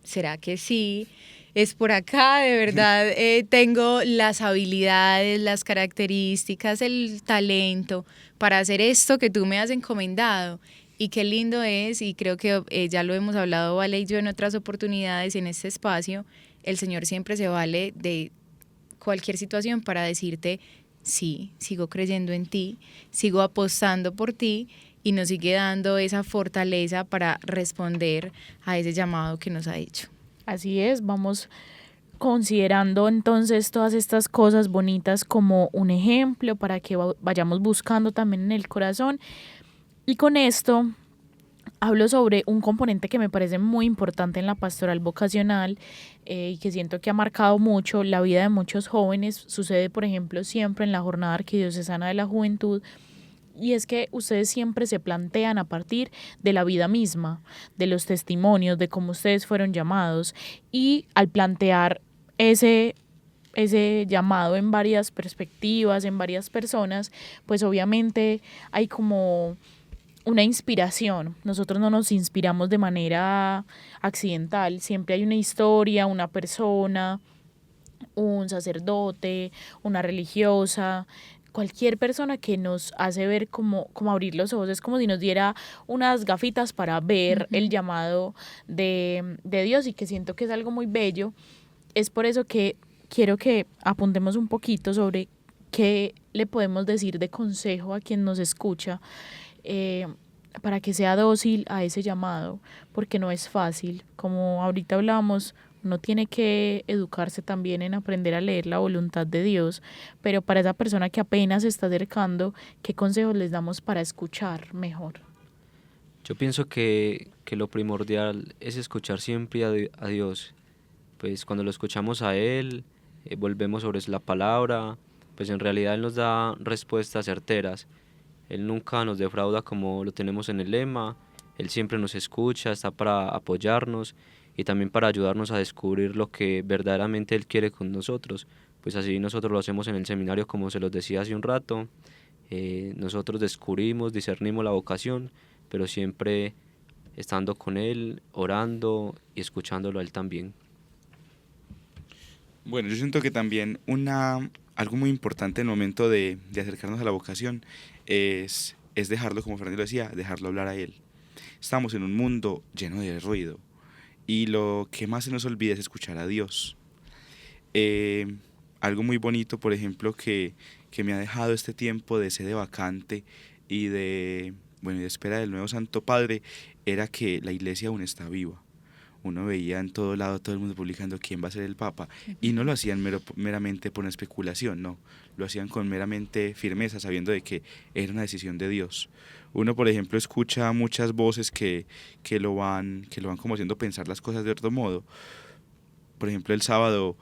¿será que sí? Es por acá, de verdad, tengo las habilidades, las características, el talento para hacer esto que tú me has encomendado. Y qué lindo es, y creo que ya lo hemos hablado Vale y yo en otras oportunidades en este espacio, el Señor siempre se vale de cualquier situación para decirte, sí, sigo creyendo en ti, sigo apostando por ti, y nos sigue dando esa fortaleza para responder a ese llamado que nos ha hecho. Así es, vamos considerando entonces todas estas cosas bonitas como un ejemplo para que vayamos buscando también en el corazón. Y con esto hablo sobre un componente que me parece muy importante en la pastoral vocacional y que siento que ha marcado mucho la vida de muchos jóvenes. Sucede, por ejemplo, siempre en la Jornada Arquidiocesana de la Juventud. Y es que ustedes siempre se plantean a partir de la vida misma, de los testimonios, de cómo ustedes fueron llamados. Y al plantear ese llamado en varias perspectivas, en varias personas, pues obviamente hay como una inspiración. Nosotros no nos inspiramos de manera accidental. Siempre hay una historia, una persona, un sacerdote, una religiosa, cualquier persona que nos hace ver como abrir los ojos. Es como si nos diera unas gafitas para ver el llamado de Dios, y que siento que es algo muy bello. Es por eso que quiero que apuntemos un poquito sobre qué le podemos decir de consejo a quien nos escucha, para que sea dócil a ese llamado, porque no es fácil. Como ahorita hablamos, uno tiene que educarse también en aprender a leer la voluntad de Dios, pero para esa persona que apenas se está acercando, ¿qué consejos les damos para escuchar mejor? Yo pienso que lo primordial es escuchar siempre a Dios. Pues cuando lo escuchamos a Él, volvemos sobre la palabra, pues en realidad Él nos da respuestas certeras. Él nunca nos defrauda como lo tenemos en el lema. Él siempre nos escucha, está para apoyarnos y también para ayudarnos a descubrir lo que verdaderamente Él quiere con nosotros. Pues así nosotros lo hacemos en el seminario, como se los decía hace un rato. Nosotros descubrimos, discernimos la vocación, pero siempre estando con Él, orando y escuchándolo a Él también. Bueno, yo siento que también algo muy importante en el momento de acercarnos a la vocación es dejarlo, como Fernando decía, dejarlo hablar a Él. Estamos en un mundo lleno de ruido y lo que más se nos olvida es escuchar a Dios. Algo muy bonito, por ejemplo, que me ha dejado este tiempo de sede vacante y de espera del nuevo Santo Padre, era que la iglesia aún está viva. Uno veía en todo lado todo el mundo publicando quién va a ser el Papa, y no lo hacían meramente por una especulación, no, lo hacían con meramente firmeza, sabiendo de que era una decisión de Dios. Uno, por ejemplo, escucha muchas voces que lo van como haciendo pensar las cosas de otro modo. Por ejemplo, el sábado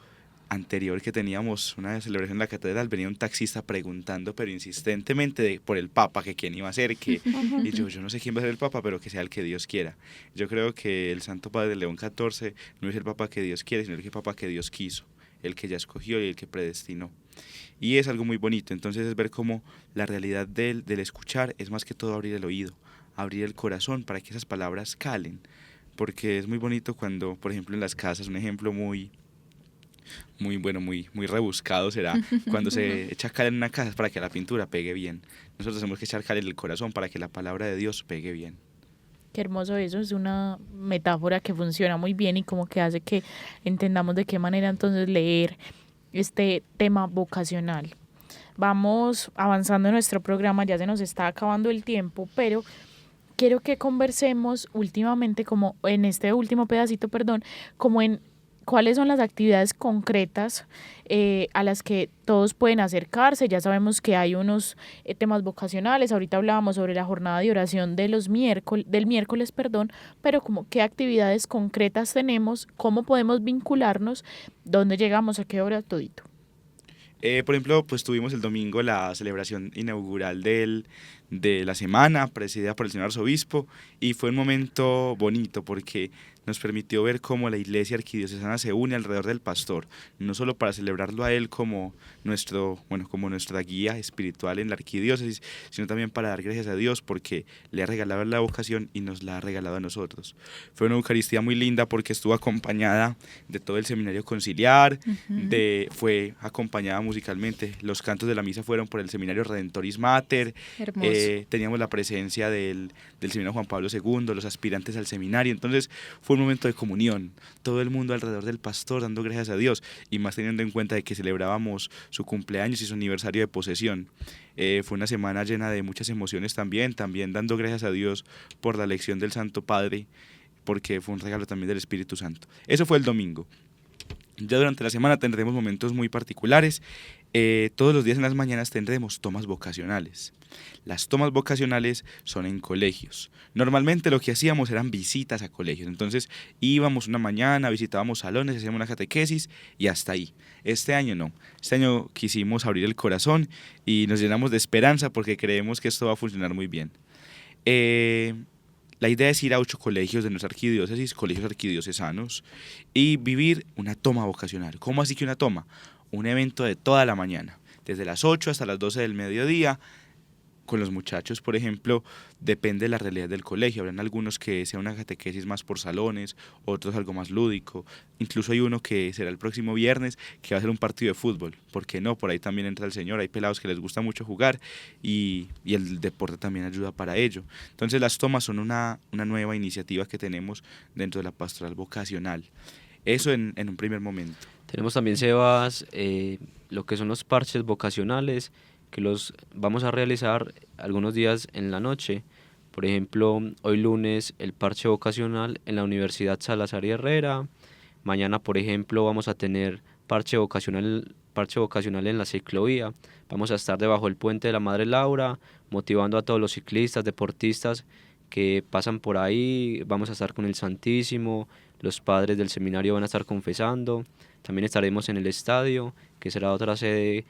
anterior que teníamos una celebración en la catedral, venía un taxista preguntando, pero insistentemente, por el Papa, que quién iba a ser, y yo no sé quién va a ser el Papa, pero que sea el que Dios quiera. Yo creo que el Santo Padre León XIV no es el Papa que Dios quiere, sino el Papa que Dios quiso, el que ya escogió y el que predestinó. Y es algo muy bonito. Entonces es ver cómo la realidad del escuchar es más que todo abrir el oído, abrir el corazón para que esas palabras calen, porque es muy bonito cuando, por ejemplo, en las casas, un ejemplo muy rebuscado será cuando se echa cal en una casa para que la pintura pegue bien. Nosotros tenemos que echar cal en el corazón para que la palabra de Dios pegue bien. Qué hermoso eso, es una metáfora que funciona muy bien y como que hace que entendamos de qué manera entonces leer este tema vocacional. Vamos avanzando en nuestro programa, ya se nos está acabando el tiempo, pero quiero que conversemos últimamente, como en este último pedacito, como en cuáles son las actividades concretas a las que todos pueden acercarse. Ya sabemos que hay unos temas vocacionales. Ahorita hablábamos sobre la jornada de oración de del miércoles, perdón, pero como qué actividades concretas tenemos, cómo podemos vincularnos, dónde llegamos, a qué hora, todito. Por ejemplo, pues tuvimos el domingo la celebración inaugural de la semana, presidida por el señor arzobispo, y fue un momento bonito porque nos permitió ver cómo la iglesia arquidiocesana se une alrededor del pastor, no solo para celebrarlo a él como como nuestra guía espiritual en la arquidiócesis, sino también para dar gracias a Dios porque le ha regalado la vocación y nos la ha regalado a nosotros. Fue una Eucaristía muy linda porque estuvo acompañada de todo el seminario conciliar, fue acompañada musicalmente, los cantos de la misa fueron por el seminario Redentoris Mater, teníamos la presencia del seminario Juan Pablo II, los aspirantes al seminario, entonces fue un momento de comunión, todo el mundo alrededor del pastor dando gracias a Dios, y más teniendo en cuenta de que celebrábamos su cumpleaños y su aniversario de posesión. Fue una semana llena de muchas emociones también dando gracias a Dios por la elección del Santo Padre, porque fue un regalo también del Espíritu Santo. Eso fue el domingo. Ya durante la semana tendremos momentos muy particulares. Todos los días en las mañanas tendremos tomas vocacionales. Las tomas vocacionales son en colegios. Normalmente lo que hacíamos eran visitas a colegios. Entonces íbamos una mañana, visitábamos salones, hacíamos una catequesis y hasta ahí. Este año no. Este año quisimos abrir el corazón y nos llenamos de esperanza porque creemos que esto va a funcionar muy bien. La idea es ir a 8 colegios de nuestra arquidiócesis, colegios arquidiocesanos, y vivir una toma vocacional. ¿Cómo así que una toma? Un evento de toda la mañana, desde las 8 hasta las 12 del mediodía. Con los muchachos, por ejemplo, depende de la realidad del colegio. Habrán algunos que sea una catequesis más por salones, otros algo más lúdico. Incluso hay uno que será el próximo viernes, que va a ser un partido de fútbol. ¿Por qué no? Por ahí también entra el Señor. Hay pelados que les gusta mucho jugar y el deporte también ayuda para ello. Entonces las tomas son una nueva iniciativa que tenemos dentro de la pastoral vocacional. Eso en un primer momento. Tenemos también, Sebas, lo que son los parches vocacionales, que los vamos a realizar algunos días en la noche. Por ejemplo, hoy lunes el parche vocacional en la Universidad Salazar y Herrera. Mañana, por ejemplo, vamos a tener parche vocacional en la ciclovía. Vamos a estar debajo del puente de la Madre Laura, motivando a todos los ciclistas, deportistas que pasan por ahí. Vamos a estar con el Santísimo, los padres del seminario van a estar confesando. También estaremos en el estadio, que será otra sede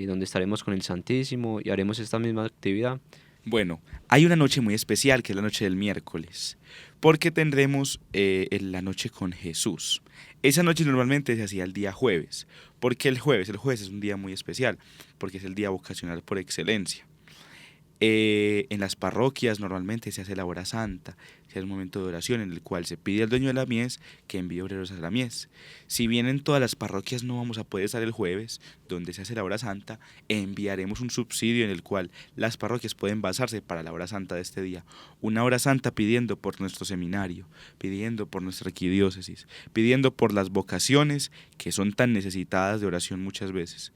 donde estaremos con el Santísimo y haremos esta misma actividad. Bueno, hay una noche muy especial que es la noche del miércoles, porque tendremos la noche con Jesús. Esa noche normalmente se hacía el día jueves, porque el jueves es un día muy especial, porque es el día vocacional por excelencia. En las parroquias normalmente se hace la hora santa, se hace un momento de oración en el cual se pide al dueño de la mies que envíe obreros a la mies. Si bien en todas las parroquias no vamos a poder estar el jueves, donde se hace la hora santa, enviaremos un subsidio en el cual las parroquias pueden basarse para la hora santa de este día. Una hora santa pidiendo por nuestro seminario, pidiendo por nuestra arquidiócesis, pidiendo por las vocaciones que son tan necesitadas de oración muchas veces.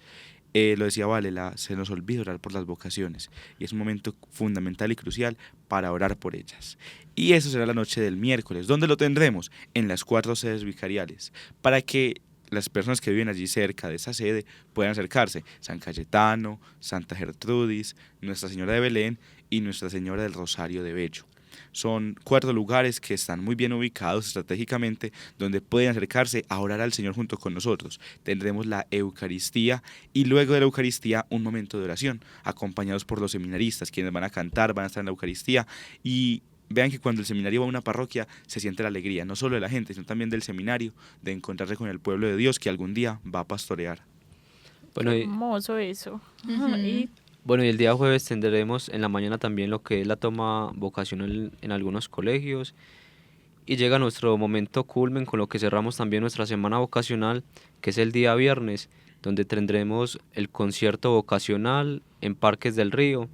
Lo decía Vale, se nos olvida orar por las vocaciones y es un momento fundamental y crucial para orar por ellas. Y eso será la noche del miércoles, donde lo tendremos en las 4 sedes vicariales, para que las personas que viven allí cerca de esa sede puedan acercarse: San Cayetano, Santa Gertrudis, Nuestra Señora de Belén y Nuestra Señora del Rosario de Bello. Son 4 lugares que están muy bien ubicados estratégicamente, donde pueden acercarse a orar al Señor junto con nosotros. Tendremos la Eucaristía y luego de la Eucaristía un momento de oración, acompañados por los seminaristas, quienes van a cantar, van a estar en la Eucaristía. Y vean que cuando el seminario va a una parroquia se siente la alegría, no solo de la gente, sino también del seminario, de encontrarse con el pueblo de Dios que algún día va a pastorear. Bueno, hermoso eso. Y el día jueves tendremos en la mañana también lo que es la toma vocacional en algunos colegios. Y llega nuestro momento culmen con lo que cerramos también nuestra semana vocacional, que es el día viernes, donde tendremos el concierto vocacional en Parques del Río.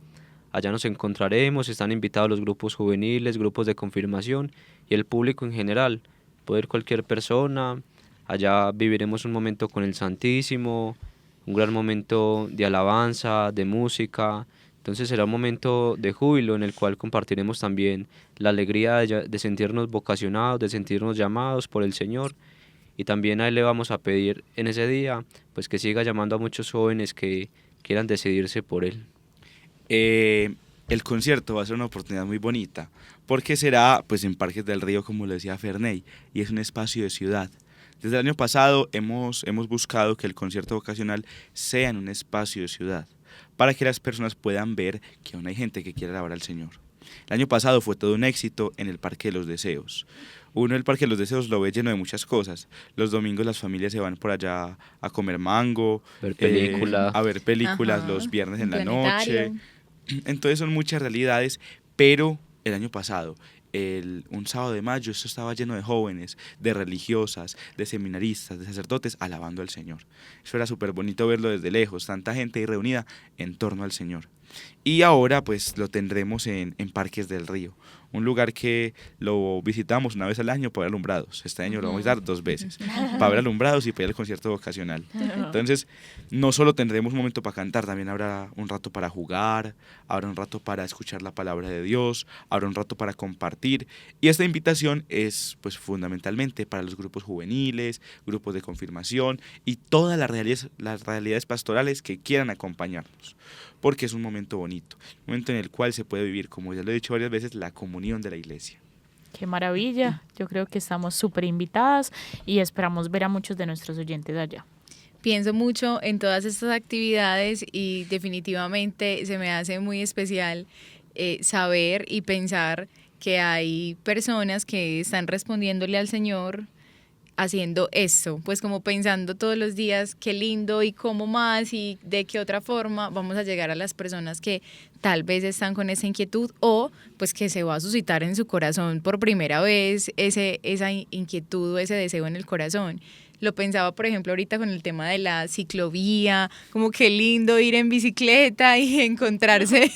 Allá nos encontraremos, están invitados los grupos juveniles, grupos de confirmación y el público en general. Puede ir cualquier persona. Allá viviremos un momento con el Santísimo, un gran momento de alabanza, de música. Entonces será un momento de júbilo en el cual compartiremos también la alegría de sentirnos vocacionados, de sentirnos llamados por el Señor, y también a él le vamos a pedir en ese día pues que siga llamando a muchos jóvenes que quieran decidirse por él. El concierto va a ser una oportunidad muy bonita, porque será pues en Parques del Río, como lo decía Ferney, y es un espacio de ciudad. Desde el año pasado hemos buscado que el concierto vocacional sea en un espacio de ciudad, para que las personas puedan ver que aún hay gente que quiere alabar al Señor. El año pasado fue todo un éxito en el Parque de los Deseos. Uno, el Parque de los Deseos lo ve lleno de muchas cosas. Los domingos las familias se van por allá a comer mango, a ver películas, Ajá, los viernes en la planetario. noche. Entonces son muchas realidades, pero el año pasado, un sábado de mayo, esto estaba lleno de jóvenes, de religiosas, de seminaristas, de sacerdotes, alabando al Señor. Eso era súper bonito verlo desde lejos, tanta gente ahí reunida en torno al Señor. Y ahora pues lo tendremos en Parques del Río, un lugar que lo visitamos una vez al año para ver alumbrados. Este año lo vamos a dar 2 veces, para ver alumbrados y para ir al concierto vocacional. Entonces, no solo tendremos un momento para cantar, también habrá un rato para jugar, habrá un rato para escuchar la palabra de Dios, habrá un rato para compartir. Y esta invitación es pues fundamentalmente para los grupos juveniles, grupos de confirmación y todas las realidades pastorales que quieran acompañarnos, porque es un momento bonito, un momento en el cual se puede vivir, como ya lo he dicho varias veces, la comunión de la iglesia. Qué maravilla, yo creo que estamos súper invitadas y esperamos ver a muchos de nuestros oyentes allá. Pienso mucho en todas estas actividades y definitivamente se me hace muy especial saber y pensar que hay personas que están respondiéndole al Señor haciendo esto, pues como pensando todos los días qué lindo y cómo más y de qué otra forma vamos a llegar a las personas que tal vez están con esa inquietud o pues que se va a suscitar en su corazón por primera vez esa inquietud o ese deseo en el corazón. Lo pensaba, por ejemplo, ahorita con el tema de la ciclovía, como qué lindo ir en bicicleta y encontrarse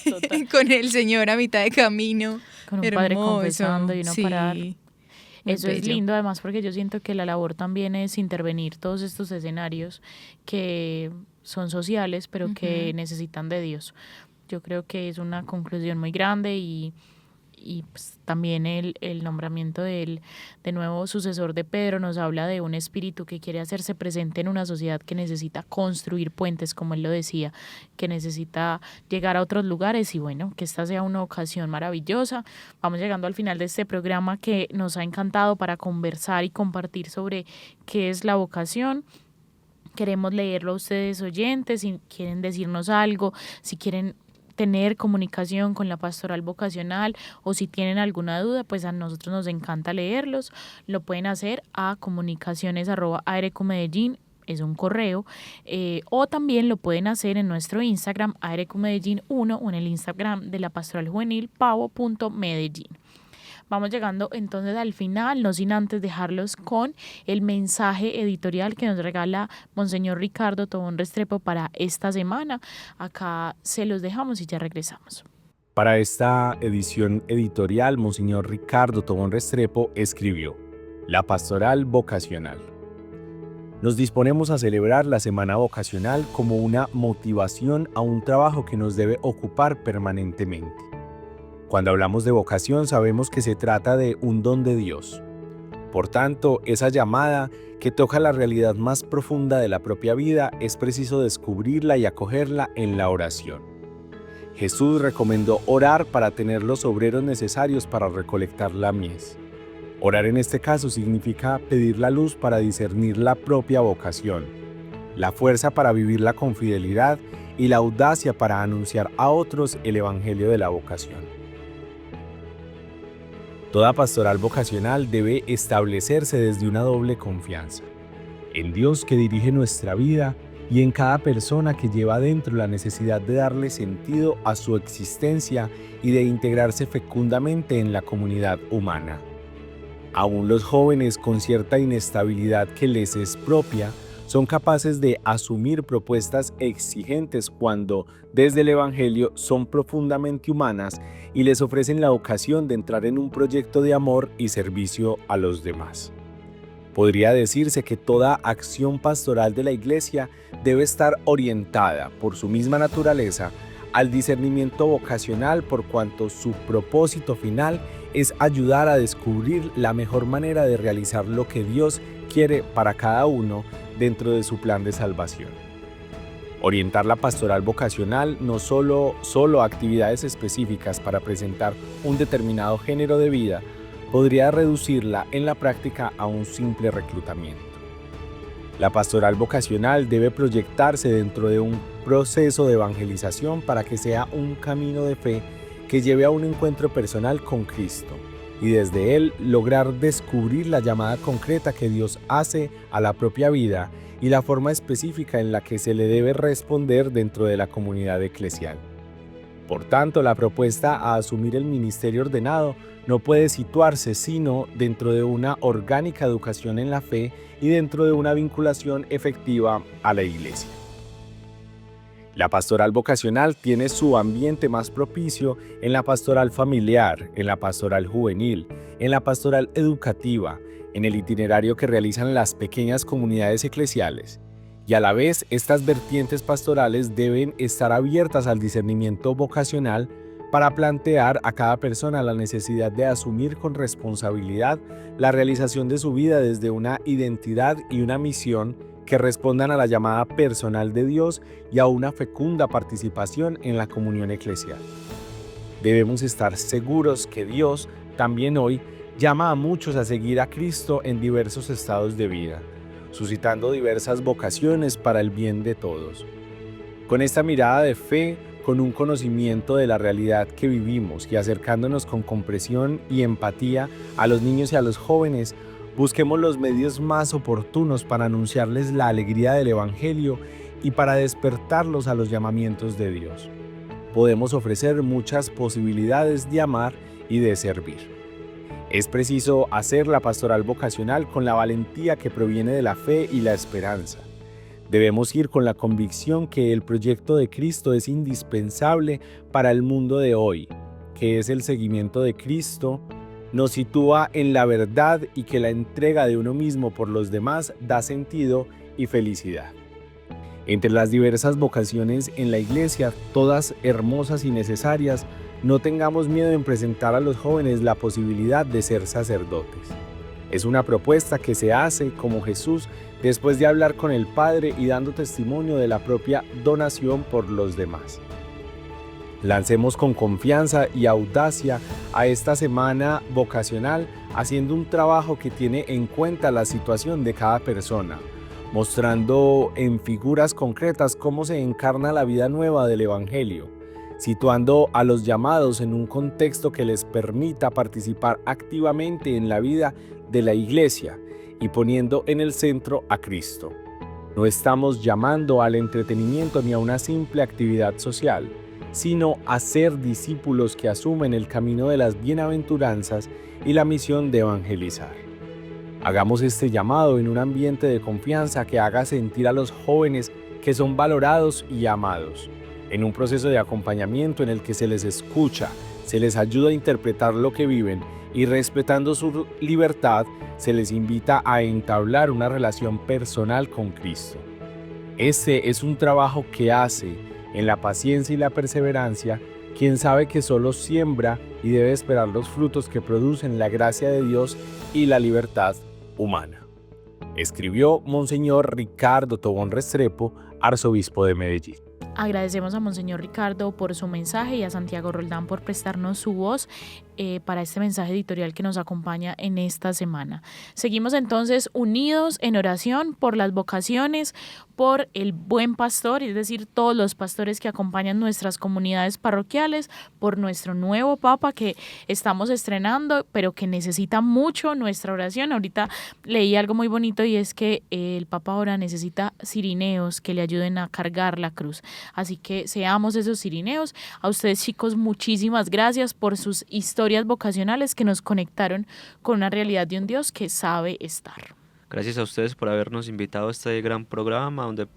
con el Señor a mitad de camino. Con un Hermoso. padre confesando y uno Sí. parar. Muy Eso es bello. lindo, además, porque yo siento que la labor también es intervenir todos estos escenarios que son sociales, pero que necesitan de Dios. Yo creo que es una conclusión muy grande y pues, también el nombramiento del de nuevo sucesor de Pedro nos habla de un espíritu que quiere hacerse presente en una sociedad que necesita construir puentes, como él lo decía, que necesita llegar a otros lugares y bueno, que esta sea una ocasión maravillosa. Vamos llegando al final de este programa que nos ha encantado para conversar y compartir sobre qué es la vocación. Queremos leerlo a ustedes oyentes, si quieren decirnos algo, si quieren tener comunicación con la pastoral vocacional o si tienen alguna duda, pues a nosotros nos encanta leerlos. Lo pueden hacer a comunicaciones@arecumedellin, es un correo, o también lo pueden hacer en nuestro Instagram, arecumedellin1, o en el Instagram de la pastoral juvenil, pavo.medellin. Vamos llegando entonces al final, no sin antes dejarlos con el mensaje editorial que nos regala Monseñor Ricardo Tobón Restrepo para esta semana. Acá se los dejamos y ya regresamos. Para esta edición editorial, Monseñor Ricardo Tobón Restrepo escribió: La Pastoral Vocacional. Nos disponemos a celebrar la Semana Vocacional como una motivación a un trabajo que nos debe ocupar permanentemente. Cuando hablamos de vocación sabemos que se trata de un don de Dios. Por tanto, esa llamada que toca la realidad más profunda de la propia vida es preciso descubrirla y acogerla en la oración. Jesús recomendó orar para tener los obreros necesarios para recolectar la mies. Orar en este caso significa pedir la luz para discernir la propia vocación, la fuerza para vivirla con fidelidad y la audacia para anunciar a otros el evangelio de la vocación. Toda pastoral vocacional debe establecerse desde una doble confianza: en Dios que dirige nuestra vida y en cada persona que lleva dentro la necesidad de darle sentido a su existencia y de integrarse fecundamente en la comunidad humana. Aún los jóvenes con cierta inestabilidad que les es propia son capaces de asumir propuestas exigentes cuando, desde el Evangelio, son profundamente humanas y les ofrecen la ocasión de entrar en un proyecto de amor y servicio a los demás. Podría decirse que toda acción pastoral de la Iglesia debe estar orientada, por su misma naturaleza, al discernimiento vocacional, por cuanto su propósito final es ayudar a descubrir la mejor manera de realizar lo que Dios quiere para cada uno dentro de su plan de salvación. Orientar la pastoral vocacional no solo a actividades específicas para presentar un determinado género de vida, podría reducirla en la práctica a un simple reclutamiento. La pastoral vocacional debe proyectarse dentro de un proceso de evangelización para que sea un camino de fe que lleve a un encuentro personal con Cristo y desde él lograr descubrir la llamada concreta que Dios hace a la propia vida y la forma específica en la que se le debe responder dentro de la comunidad eclesial. Por tanto, la propuesta a asumir el ministerio ordenado no puede situarse sino dentro de una orgánica educación en la fe y dentro de una vinculación efectiva a la Iglesia. La pastoral vocacional tiene su ambiente más propicio en la pastoral familiar, en la pastoral juvenil, en la pastoral educativa, en el itinerario que realizan las pequeñas comunidades eclesiales. Y a la vez, estas vertientes pastorales deben estar abiertas al discernimiento vocacional para plantear a cada persona la necesidad de asumir con responsabilidad la realización de su vida desde una identidad y una misión que respondan a la llamada personal de Dios y a una fecunda participación en la comunión eclesial. Debemos estar seguros que Dios también hoy llama a muchos a seguir a Cristo en diversos estados de vida, suscitando diversas vocaciones para el bien de todos. Con esta mirada de fe, con un conocimiento de la realidad que vivimos y acercándonos con comprensión y empatía a los niños y a los jóvenes, busquemos los medios más oportunos para anunciarles la alegría del Evangelio y para despertarlos a los llamamientos de Dios. Podemos ofrecer muchas posibilidades de amar y de servir. Es preciso hacer la pastoral vocacional con la valentía que proviene de la fe y la esperanza. Debemos ir con la convicción que el proyecto de Cristo es indispensable para el mundo de hoy, que es el seguimiento de Cristo, nos sitúa en la verdad y que la entrega de uno mismo por los demás da sentido y felicidad. Entre las diversas vocaciones en la Iglesia, todas hermosas y necesarias, no tengamos miedo en presentar a los jóvenes la posibilidad de ser sacerdotes. Es una propuesta que se hace como Jesús después de hablar con el Padre y dando testimonio de la propia donación por los demás. Lancemos con confianza y audacia a esta semana vocacional haciendo un trabajo que tiene en cuenta la situación de cada persona, mostrando en figuras concretas cómo se encarna la vida nueva del Evangelio, situando a los llamados en un contexto que les permita participar activamente en la vida de la Iglesia y poniendo en el centro a Cristo. No estamos llamando al entretenimiento ni a una simple actividad social, sino a ser discípulos que asumen el camino de las bienaventuranzas y la misión de evangelizar. Hagamos este llamado en un ambiente de confianza que haga sentir a los jóvenes que son valorados y amados, en un proceso de acompañamiento en el que se les escucha, se les ayuda a interpretar lo que viven y respetando su libertad, se les invita a entablar una relación personal con Cristo. Este es un trabajo que hace en la paciencia y la perseverancia quien sabe que solo siembra y debe esperar los frutos que producen la gracia de Dios y la libertad humana. Escribió Monseñor Ricardo Tobón Restrepo, arzobispo de Medellín. Agradecemos a Monseñor Ricardo por su mensaje y a Santiago Roldán por prestarnos su voz para este mensaje editorial que nos acompaña en esta semana. Seguimos entonces unidos en oración por las vocaciones, por el buen pastor, es decir, todos los pastores que acompañan nuestras comunidades parroquiales, por nuestro nuevo Papa que estamos estrenando, pero que necesita mucho nuestra oración. Ahorita leí algo muy bonito y es que el Papa ahora necesita cirineos que le ayuden a cargar la cruz. Así que seamos esos cirineos. A ustedes, chicos, muchísimas gracias por sus historias vocacionales que nos conectaron con una realidad de un Dios que sabe estar. Gracias a ustedes por habernos invitado a este gran programa donde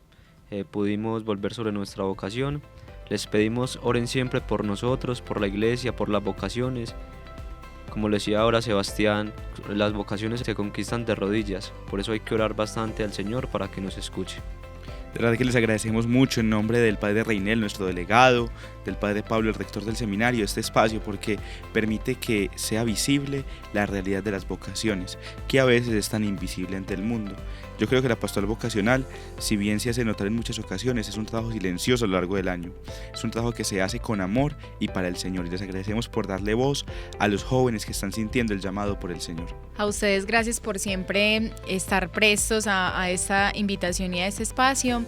pudimos volver sobre nuestra vocación. Les pedimos oren siempre por nosotros, por la iglesia, por las vocaciones. Como lo decía ahora Sebastián, las vocaciones se conquistan de rodillas, por eso hay que orar bastante al Señor para que nos escuche. De verdad que les agradecemos mucho en nombre del Padre Reinel, nuestro delegado, del Padre Pablo, el rector del seminario, este espacio, porque permite que sea visible la realidad de las vocaciones, que a veces es tan invisible ante el mundo. Yo creo que la pastoral vocacional, si bien se hace notar en muchas ocasiones, es un trabajo silencioso a lo largo del año. Es un trabajo que se hace con amor y para el Señor. Y les agradecemos por darle voz a los jóvenes que están sintiendo el llamado por el Señor. A ustedes gracias por siempre estar prestos a esta invitación y a este espacio.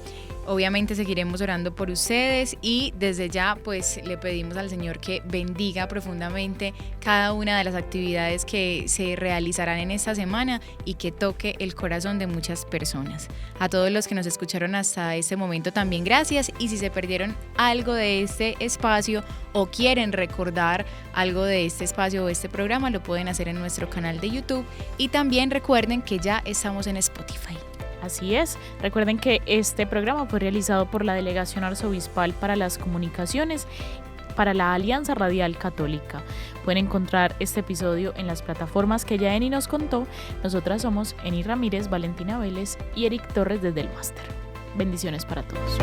Obviamente seguiremos orando por ustedes y desde ya pues le pedimos al Señor que bendiga profundamente cada una de las actividades que se realizarán en esta semana y que toque el corazón de muchas personas. A todos los que nos escucharon hasta este momento también gracias, y si se perdieron algo de este espacio o quieren recordar algo de este espacio o este programa, lo pueden hacer en nuestro canal de YouTube, y también recuerden que ya estamos en Spotify. Así es, recuerden que este programa fue realizado por la Delegación Arzobispal para las Comunicaciones para la Alianza Radial Católica. Pueden encontrar este episodio en las plataformas que ya Eni nos contó. Nosotras somos Eni Ramírez, Valentina Vélez y Eric Torres desde el máster. Bendiciones para todos.